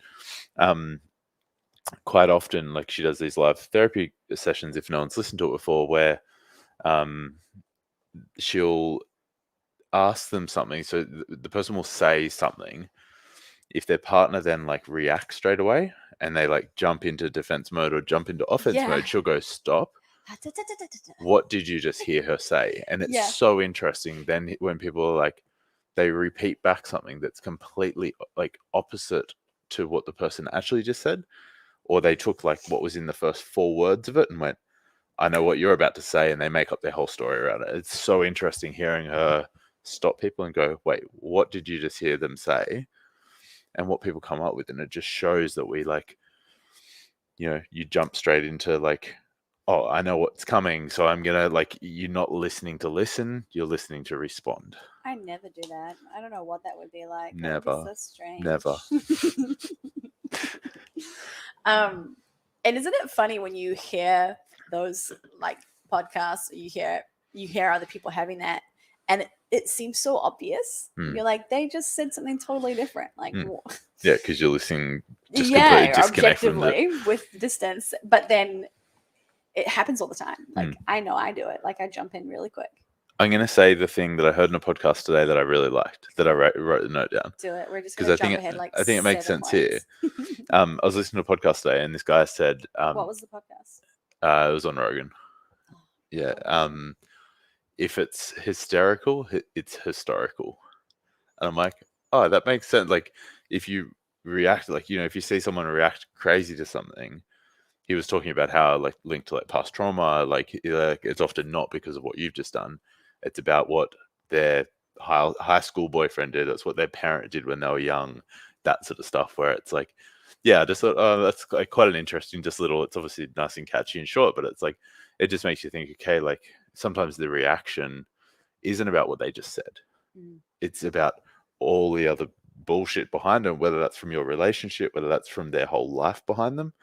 Quite often, like she does these live therapy sessions, if no one's listened to it before, where she'll ask them something. So the person will say something. If their partner then like reacts straight away and they like jump into defense mode or jump into offense mode, she'll go, stop. What did you just hear her say? And it's so interesting then when people are like, they repeat back something that's completely like opposite to what the person actually just said. Or they took like what was in the first 4 words of it and went, I know what you're about to say, and they make up their whole story around it. It's so interesting hearing her stop people and go, wait, what did you just hear them say? And what people come up with. And it just shows that we like, you jump straight into like, oh, I know what's coming. So I'm going to like, you're not listening to listen, you're listening to respond. I never do that. I don't know what that would be like. Never. That would be so strange. Never. And isn't it funny when you hear those like podcasts, you hear other people having that, and it seems so obvious. You're like, they just said something totally different. Like, yeah, because you're listening just completely disconnected objectively with distance, but then it happens all the time. Like, I know I do it. Like, I jump in really quick. I'm going to say the thing that I heard in a podcast today that I really liked, that I wrote the note down. Do it. We're just going to jump ahead like I think it makes sense here. I was listening to a podcast today and this guy said... what was the podcast? It was on Rogan. Yeah. If it's hysterical, it's historical. And I'm like, oh, that makes sense. Like, if you react, like, if you see someone react crazy to something... He was talking about how, like, linked to like past trauma, like it's often not because of what you've just done. It's about what their high school boyfriend did. It's what their parent did when they were young. That sort of stuff. Where it's like, yeah, I just thought, oh, that's like quite an interesting, just little. It's obviously nice and catchy and short, but it's like it just makes you think. Okay, like sometimes the reaction isn't about what they just said. It's about all the other bullshit behind them. Whether that's from your relationship, whether that's from their whole life behind them.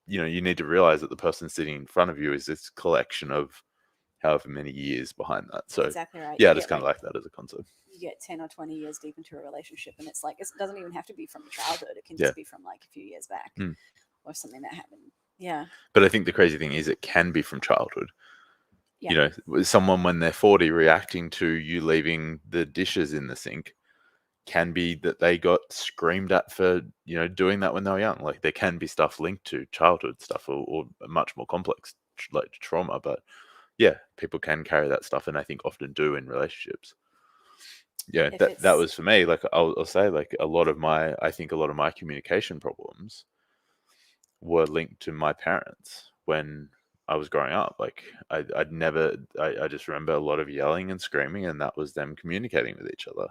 You need to realize that the person sitting in front of you is this collection of however many years behind that. So exactly right. Yeah, I just kind of like that as a concept. You get 10 or 20 years deep into a relationship and it's like, it doesn't even have to be from childhood. It can just be from like a few years back or something that happened. Yeah. But I think the crazy thing is it can be from childhood. Yeah. Someone when they're 40 reacting to you leaving the dishes in the sink, can be that they got screamed at for, doing that when they were young. Like there can be stuff linked to childhood stuff or much more complex like trauma. But yeah, people can carry that stuff, and I think often do in relationships. Yeah, that was for me. Like I'll say, like I think a lot of my communication problems were linked to my parents when I was growing up. Like I just remember a lot of yelling and screaming, and that was them communicating with each other.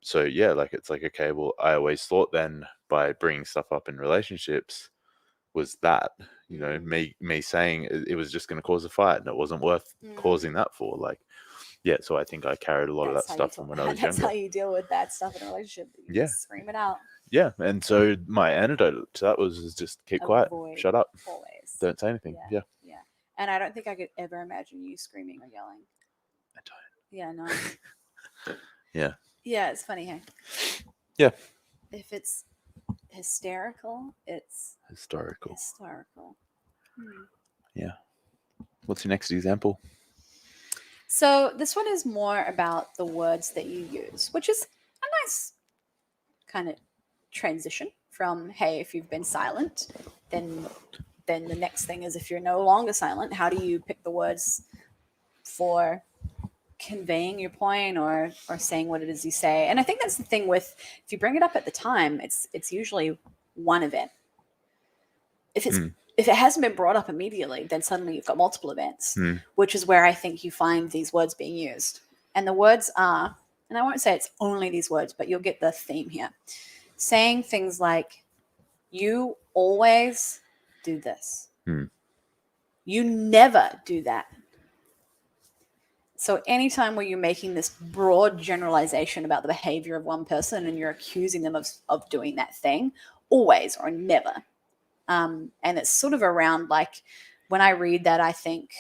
So yeah, like it's like, okay, well, I always thought then by bringing stuff up in relationships was that, me saying it was just going to cause a fight and it wasn't worth causing that for. Like, yeah, so I think I carried a lot of that stuff from when I was younger. That's how you deal with bad stuff in a relationship. You just scream it out. Yeah, and so my antidote to that was just keep quiet, shut up, always, don't say anything. Yeah. And I don't think I could ever imagine you screaming or yelling. I don't. Yeah, no. Yeah. Yeah, it's funny, hey? Yeah. If it's hysterical, it's historical. Yeah. What's your next example? So this one is more about the words that you use, which is a nice kind of transition from, hey, if you've been silent, then the next thing is if you're no longer silent, how do you pick the words for conveying your point or saying what it is you say? And I think that's the thing with, if you bring it up at the time, it's usually one event. If it hasn't been brought up immediately, then suddenly you've got multiple events, which is where I think you find these words being used. And the words are, and I won't say it's only these words, but you'll get the theme here. Saying things like, you always do this. You never do that. So anytime where you're making this broad generalization about the behavior of one person and you're accusing them of doing that thing, always or never. And it's sort of around, like, when I read that, I think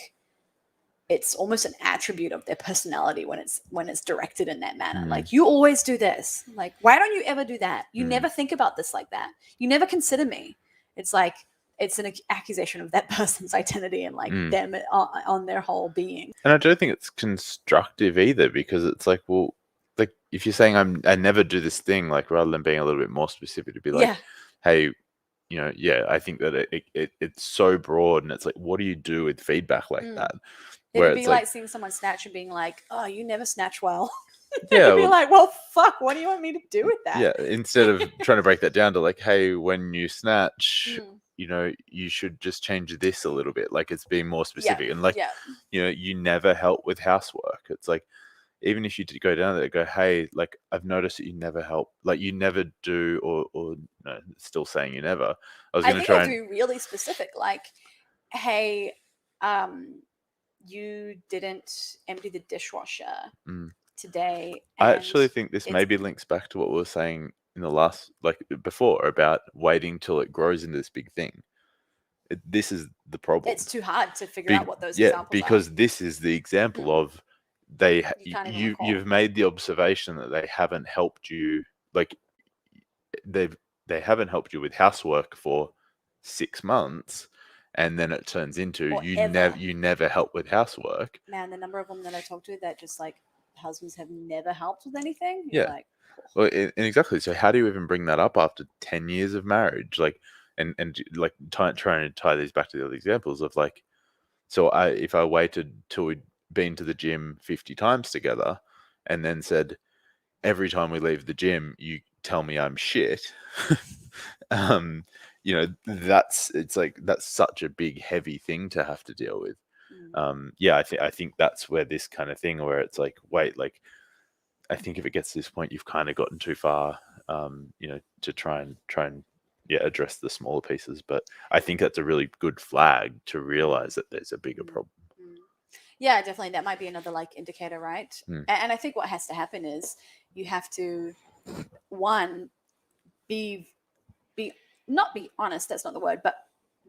it's almost an attribute of their personality when it's directed in that manner. Like, you always do this. Like, why don't you ever do that? You never think about this like that. You never consider me. It's like, it's an accusation of that person's identity and like them on their whole being. And I don't think it's constructive either, because it's like, well, like if you're saying I never do this thing, like rather than being a little bit more specific, to be like, hey, I think that it's so broad, and it's like, what do you do with feedback like that? It would be like seeing someone snatch and being like, oh, you never snatch well. Yeah, you'd be like, well, fuck, what do you want me to do with that? Yeah, instead of trying to break that down to like, hey, when you snatch, you should just change this a little bit. Like, it's being more specific. And like, you never help with housework. It's like, even if you did go down there, go, hey, like, I've noticed that you never help, like you never do, or no, still saying you never. I think to be really specific, like, hey, you didn't empty the dishwasher today. I actually think this maybe links back to what we were saying in the last, like before, about waiting till it grows into this big thing. This is the problem. It's too hard to figure out what those examples are. Because this is the example of you've made the observation that they haven't helped you, like they haven't helped you with housework for 6 months, and then it turns into you never help with housework. Man, the number of women that I talk to that just like husbands have never helped with anything. Like, well, and exactly. So how do you even bring that up after 10 years of marriage? Like, and like trying to tie these back to the other examples of like, so if I waited till we'd been to the gym 50 times together and then said, every time we leave the gym, you tell me I'm shit. That's such a big, heavy thing to have to deal with. I think that's where this kind of thing where it's like, wait, like, I think if it gets to this point, you've kind of gotten too far, to try and address the smaller pieces. But I think that's a really good flag to realize that there's a bigger problem. Yeah, definitely. That might be another like indicator, right? And I think what has to happen is you have to, one, not be honest, that's not the word, but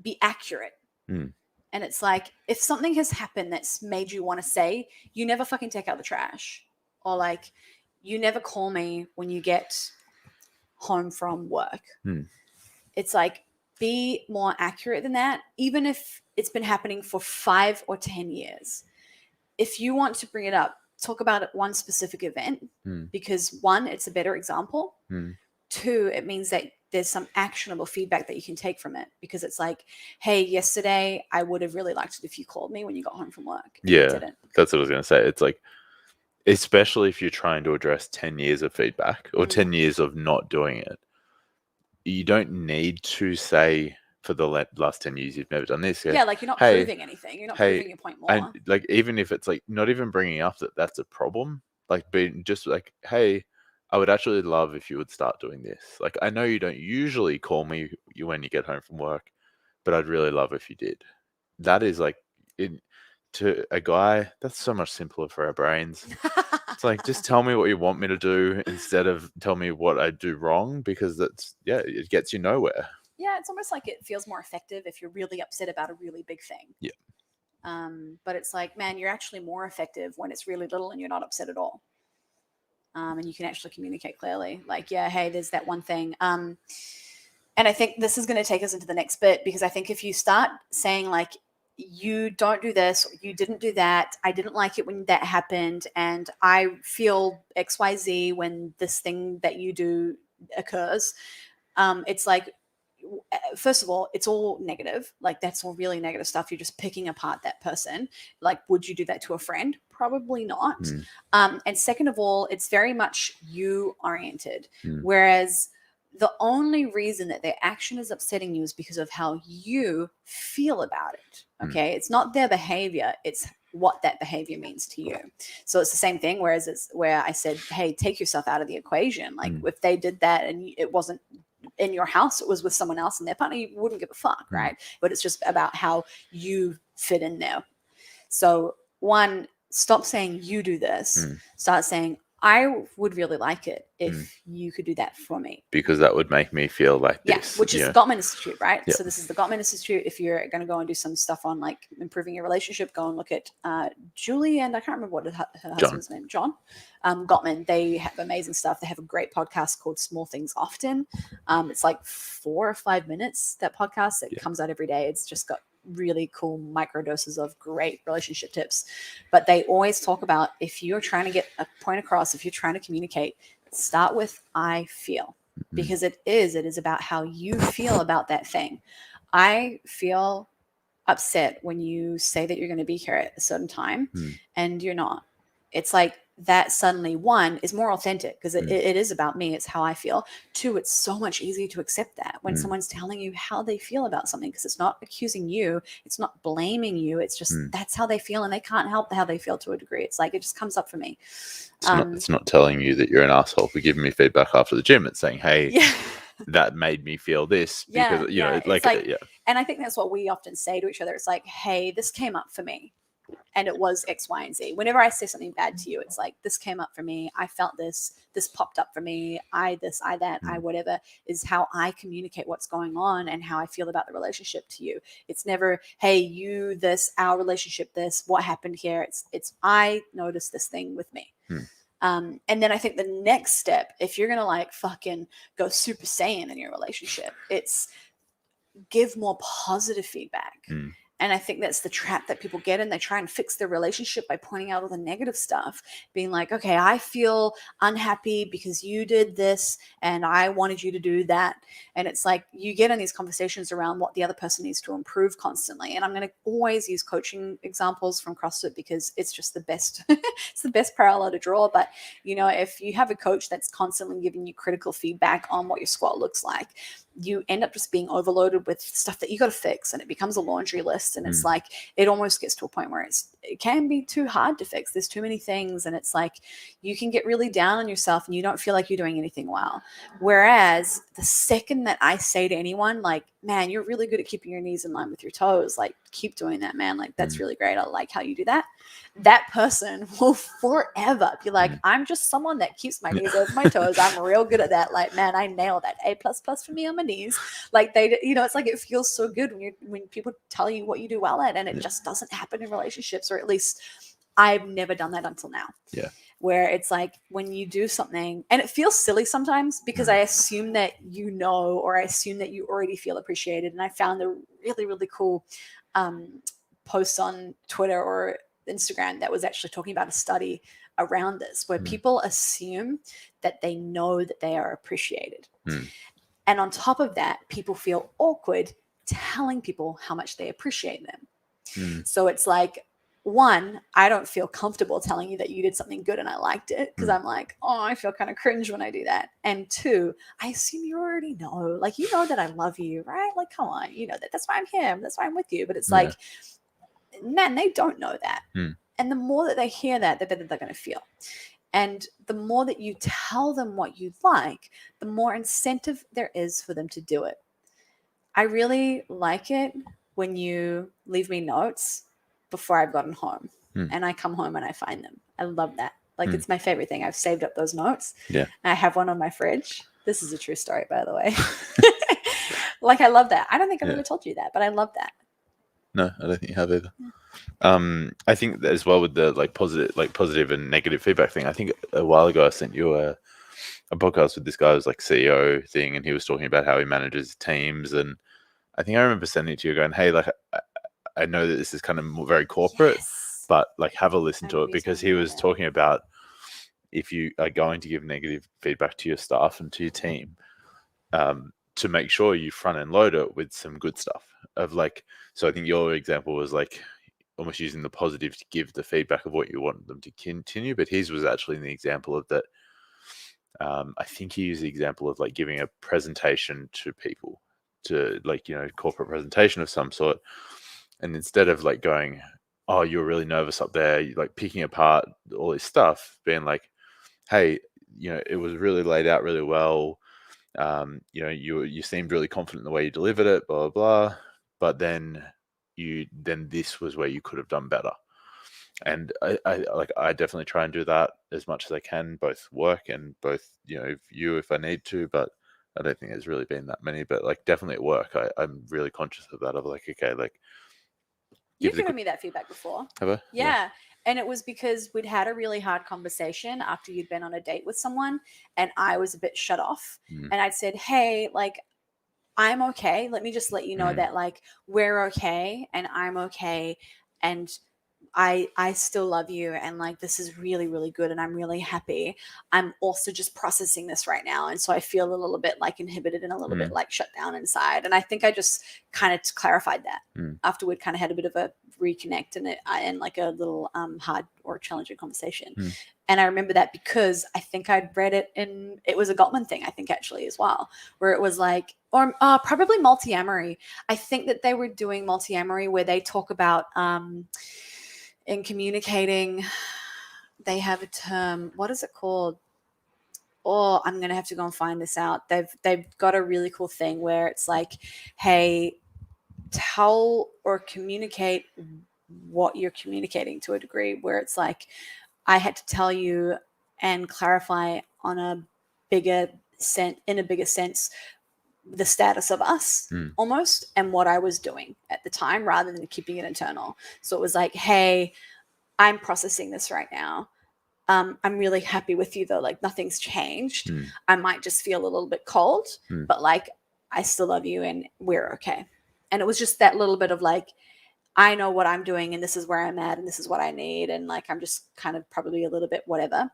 be accurate. And it's like, if something has happened that's made you want to say, you never fucking take out the trash, or like, you never call me when you get home from work. It's like, be more accurate than that, even if it's been happening for 5 or 10 years. If you want to bring it up, talk about one specific event Mm. because one, it's a better example. Mm. Two, it means that there's some actionable feedback that you can take from it because it's like, hey, yesterday I would have really liked it if you called me when you got home from work. And you Yeah, didn't. that's what I was going to say. It's like, especially if you're trying to address 10 years of feedback or 10 years of not doing it, you don't need to say for the last 10 years you've never done this. Yeah, like you're not hey, proving anything. You're not hey, proving your point and more. like, even if it's like not even bringing up that that's a problem, like being just like, hey, I would actually love if you would start doing this. Like, I know you don't usually call me when you get home from work, but I'd really love if you did. That is like, to a guy, that's so much simpler for our brains. It's like, just tell me what you want me to do instead of tell me what I do wrong, because that's, yeah, it gets you nowhere. Yeah, it's almost like it feels more effective if you're really upset about a really big thing. Yeah. But it's like, man, you're actually more effective when it's really little and you're not upset at all. And you can actually communicate clearly. Like, yeah, hey, there's that one thing. And I think this is going to take us into the next bit because I think if you start saying like, you don't do this, or you didn't do that, I didn't like it when that happened, and I feel XYZ when this thing that you do occurs, it's like, first of all, it's all negative. Like, that's all really negative stuff. You're just picking apart that person. Like, would you do that to a friend? Probably not. And second of all, it's very much you oriented. Whereas the only reason that their action is upsetting you is because of how you feel about it. Okay. It's not their behavior, it's what that behavior means to you. So it's the same thing. Whereas it's where I said, hey, take yourself out of the equation. Like, if they did that and it wasn't in your house, it was with someone else and their partner, you wouldn't give a fuck, right? But it's just about how you fit in there. So one, stop saying you do this. Start saying, I would really like it if you could do that for me. Because that would make me feel like this. Which is the Gottman Institute, right? Yeah. So this is the Gottman Institute. If you're going to go and do some stuff on like improving your relationship, go and look at Julie and I can't remember what her husband's name, John Gottman. They have amazing stuff. They have a great podcast called Small Things Often. It's like 4 or 5 minutes, that podcast. It comes out every day. It's just got really cool micro doses of great relationship tips. But they always talk about, if you're trying to get a point across, if you're trying to communicate, start with I feel, because it is about how you feel about that thing. I feel upset when you say that you're going to be here at a certain time and you're not. It's like that suddenly, one, is more authentic because it is about me. It's how I feel. Two, it's so much easier to accept that when someone's telling you how they feel about something, because it's not accusing you. It's not blaming you. It's just that's how they feel, and they can't help how they feel to a degree. It's like, it just comes up for me. It's not telling you that you're an asshole for giving me feedback after the gym. It's saying, hey, that made me feel this, because you know, like and I think that's what we often say to each other. It's like, hey, this came up for me, and it was X, Y, and Z. Whenever I say something bad to you, it's like, this came up for me. I felt this popped up for me. I this, I that, I whatever, is how I communicate what's going on and how I feel about the relationship to you. It's never, hey, you this, our relationship this, what happened here. It's I noticed this thing with me. And then I think the next step, if you're gonna like fucking go Super Saiyan in your relationship, it's give more positive feedback. And I think that's the trap that people get in. They try and fix their relationship by pointing out all the negative stuff, being like, okay, I feel unhappy because you did this and I wanted you to do that. And it's like, you get in these conversations around what the other person needs to improve constantly. And I'm going to always use coaching examples from CrossFit because it's just the best. It's the best parallel to draw. But, you know, if you have a coach that's constantly giving you critical feedback on what your squat looks like, you end up just being overloaded with stuff that you got to fix, and it becomes a laundry list. And it's like, it almost gets to a point where it can be too hard to fix. There's too many things. And it's like, you can get really down on yourself and you don't feel like you're doing anything well. Whereas the second that I say to anyone, like, man, you're really good at keeping your knees in line with your toes, like, keep doing that, man. Like, that's really great. I like how you do that. That person will forever be like, I'm just someone that keeps my knees over my toes. I'm real good at that. Like, man, I nail that. A++ for me on my knees. Like, they, you know, it's like, it feels so good when people tell you what you do well at, and it just doesn't happen in relationships, or at least I've never done that until now. Where it's like, when you do something and it feels silly sometimes because I assume that you know, or I assume that you already feel appreciated. And I found a really, really cool post on Twitter or Instagram that was actually talking about a study around this, where people assume that they know that they are appreciated. And on top of that, people feel awkward telling people how much they appreciate them. So it's like, one, I don't feel comfortable telling you that you did something good and I liked it, because I'm like, oh, I feel kind of cringe when I do that. And two, I assume you already know, like, you know that I love you, right? Like, come on, you know that. That's why I'm here. That's why I'm with you. But it's like, man, they don't know that. And the more that they hear that, the better they're going to feel. And the more that you tell them what you like, the more incentive there is for them to do it. I really like it when you leave me notes before I've gotten home and I come home and I find them. I love that. Like, it's my favorite thing. I've saved up those notes. Yeah. I have one on my fridge. This is a true story, by the way. Like, I love that. I don't think I've ever told you that, but I love that. No, I don't think you have either. I think that as well with the positive and negative feedback thing. I think a while ago I sent you a podcast with this guy who's like CEO thing, and he was talking about how he manages teams. And I think I remember sending it to you going, hey, like, I know that this is kind of very corporate, but like, have a listen to it, because he was talking about if you are going to give negative feedback to your staff and to your team, to make sure you front end load it with some good stuff of like, so I think your example was like almost using the positive to give the feedback of what you want them to continue. But his was actually in the example of that. I think he used the example of like giving a presentation to people, to like, corporate presentation of some sort. And instead of like going, oh, you're really nervous up there, like picking apart all this stuff, being like, hey, it was really laid out really well. You seemed really confident in the way you delivered it, blah, blah, blah. But then this was where you could have done better. And I definitely try and do that as much as I can, both work and both, you if I need to, but I don't think there's really been that many, but like definitely at work, I'm really conscious of that. Of like, okay, like, you've given me that feedback before. Have I? Yeah. And it was because we'd had a really hard conversation after you'd been on a date with someone and I was a bit shut off. And I'd said, hey, like, I'm okay. Let me just let you know that, like, we're okay and I'm okay. And I still love you, and like, this is really, really good and I'm really happy. I'm also just processing this right now, and so I feel a little bit like inhibited and a little bit like shut down inside. And I think I just kind of clarified that after we'd kind of had a bit of a reconnect and like a little hard or challenging conversation. And I remember that because I think I'd read it it was a Gottman thing, I think, actually, as well, where it was like, or probably multi-amory. I think that they were doing multi-amory where they talk about in communicating, they have a term. What is it called? Oh, I'm going to have to go and find this out. They've got a really cool thing where it's like, hey, tell or communicate what you're communicating to a degree, where it's like, I had to tell you and clarify on a bigger sense, the status of us almost, and what I was doing at the time, rather than keeping it internal. So it was like, hey, I'm processing this right now. I'm really happy with you though. Like, nothing's changed. I might just feel a little bit cold, but like, I still love you and we're okay. And it was just that little bit of like, I know what I'm doing and this is where I'm at and this is what I need. And like, I'm just kind of probably a little bit whatever.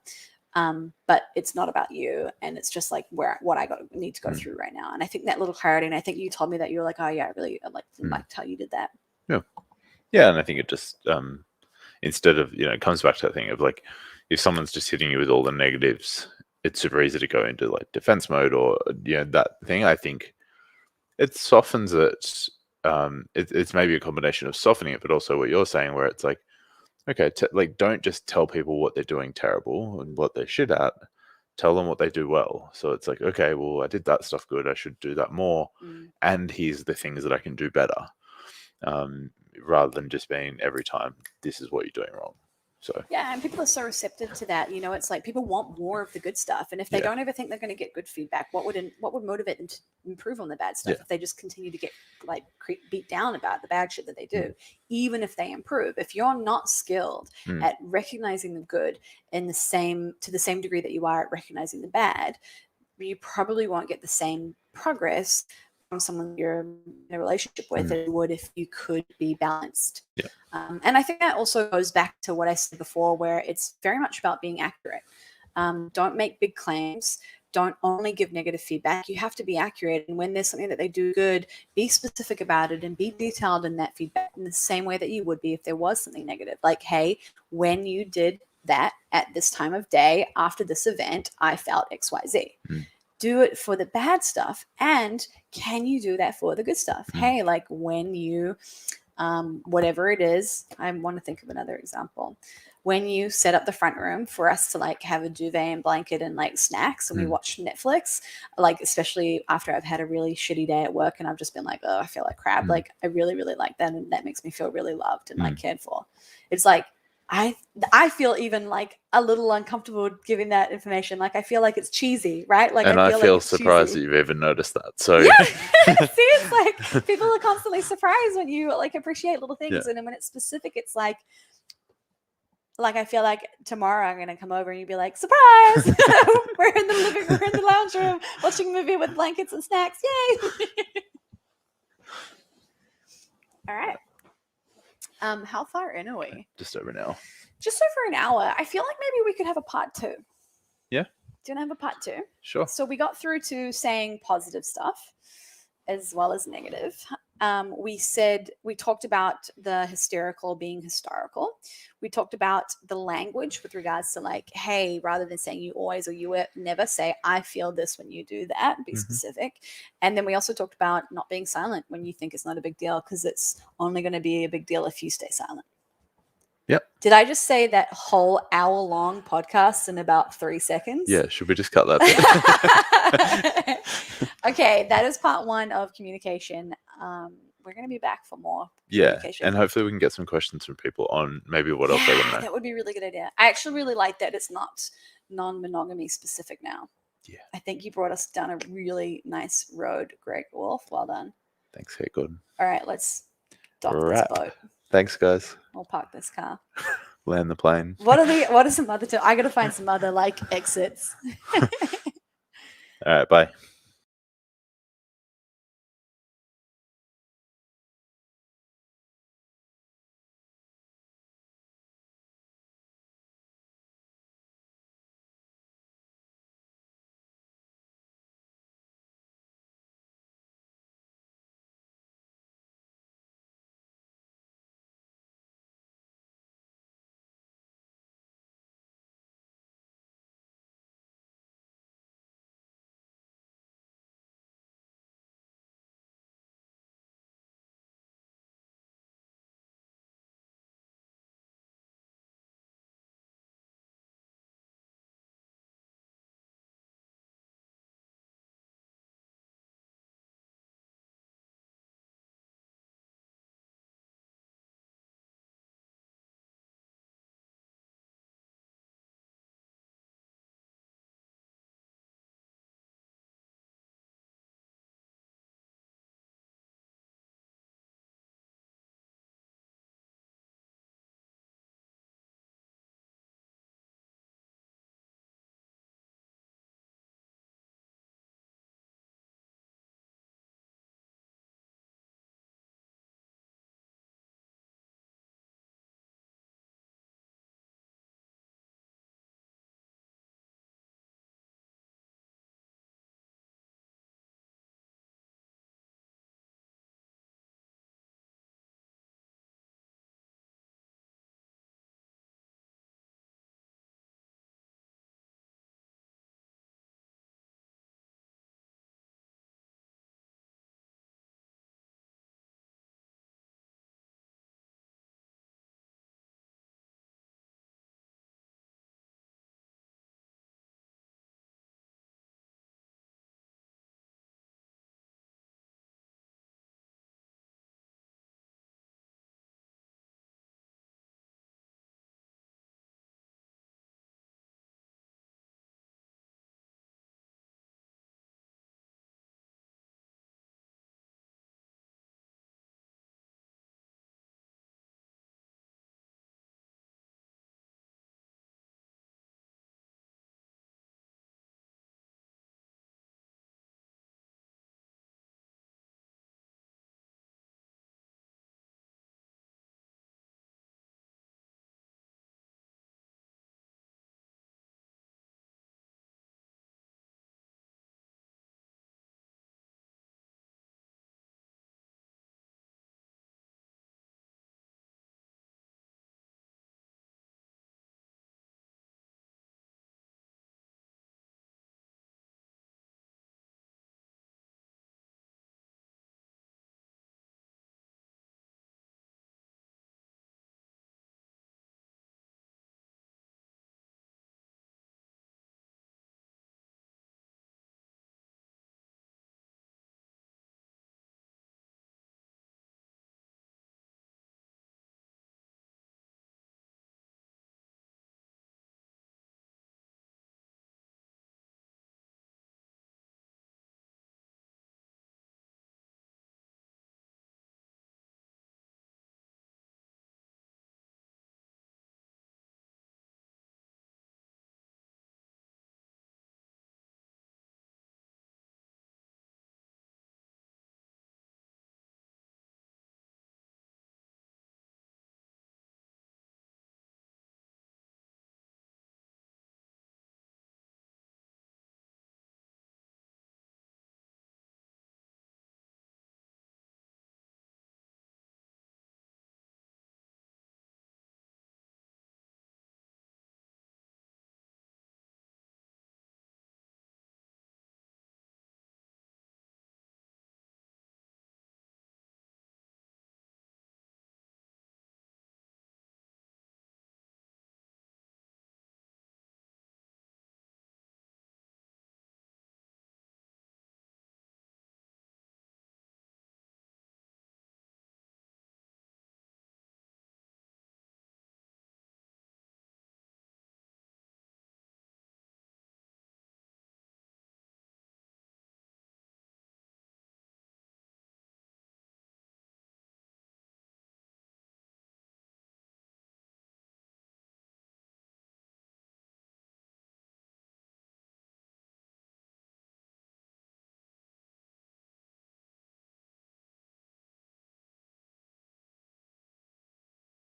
But it's not about you. And it's just like what I need to go through right now. And I think that little clarity, and I think you told me that you were like, oh yeah, I really liked how you did that. Yeah. Yeah. And I think it just, instead of, it comes back to that thing of like, if someone's just hitting you with all the negatives, it's super easy to go into like defense mode or, that thing. I think it softens it. It's maybe a combination of softening it, but also what you're saying, where it's like, okay, like, don't just tell people what they're doing terrible and what they're shit at. Tell them what they do well. So it's like, okay, well, I did that stuff good. I should do that more. And here's the things that I can do better. Rather than just being every time, this is what you're doing wrong. So yeah, and people are so receptive to that. It's like people want more of the good stuff, and if they don't ever think they're going to get good feedback, what would motivate them to improve on the bad stuff if they just continue to get like beat down about the bad shit that they do, even if they improve? If you're not skilled at recognizing the good to the same degree that you are at recognizing the bad, you probably won't get the same progress from someone you're in a relationship with as you would if you could be balanced. Yeah. And I think that also goes back to what I said before, where it's very much about being accurate. Don't make big claims. Don't only give negative feedback. You have to be accurate. And when there's something that they do good, be specific about it and be detailed in that feedback in the same way that you would be if there was something negative. Like, hey, when you did that at this time of day after this event, I felt XYZ. Do it for the bad stuff. And can you do that for the good stuff? Hey, like when you, whatever it is, I want to think of another example. When you set up the front room for us to like have a duvet and blanket and like snacks and we watch Netflix, like especially after I've had a really shitty day at work and I've just been like, oh, I feel like crap. Like I really, really like that. And that makes me feel really loved and like cared for. It's like, I feel even like a little uncomfortable giving that information. Like I feel like it's cheesy, right? Like and I feel like surprised cheesy. that you've even noticed that. So yeah, see, it's like people are constantly surprised when you like appreciate little things, and then when it's specific, it's like I feel like tomorrow I'm gonna come over and you'd be like, surprise! we're in the lounge room watching a movie with blankets and snacks. Yay! All right. How far in are we? just over now. Just over an hour. I feel like maybe we could have a part 2. Yeah. Do you want to have a part 2? Sure. So we got through to saying positive stuff as well as negative. We talked about the hysterical being historical. We talked about the language with regards to like, hey, rather than saying you always or you never, say I feel this when you do that, be specific. And then we also talked about not being silent when you think it's not a big deal, because it's only going to be a big deal if you stay silent. Yep. Did I just say that whole hour-long podcast in about 3 seconds? Yeah, should we just cut that bit? Okay, that is part 1 of communication. We're going to be back for more communication. And hopefully we can get some questions from people on maybe what else they want to know. That would be a really good idea. I actually really like that it's not non-monogamy specific now. Yeah. I think you brought us down a really nice road, Greg Wolf. Well done. Thanks, Kate Gordon. All right, let's dock this boat. Thanks, guys. We'll park this car. Land the plane. What are some other I got to find some other like exits. All right, bye.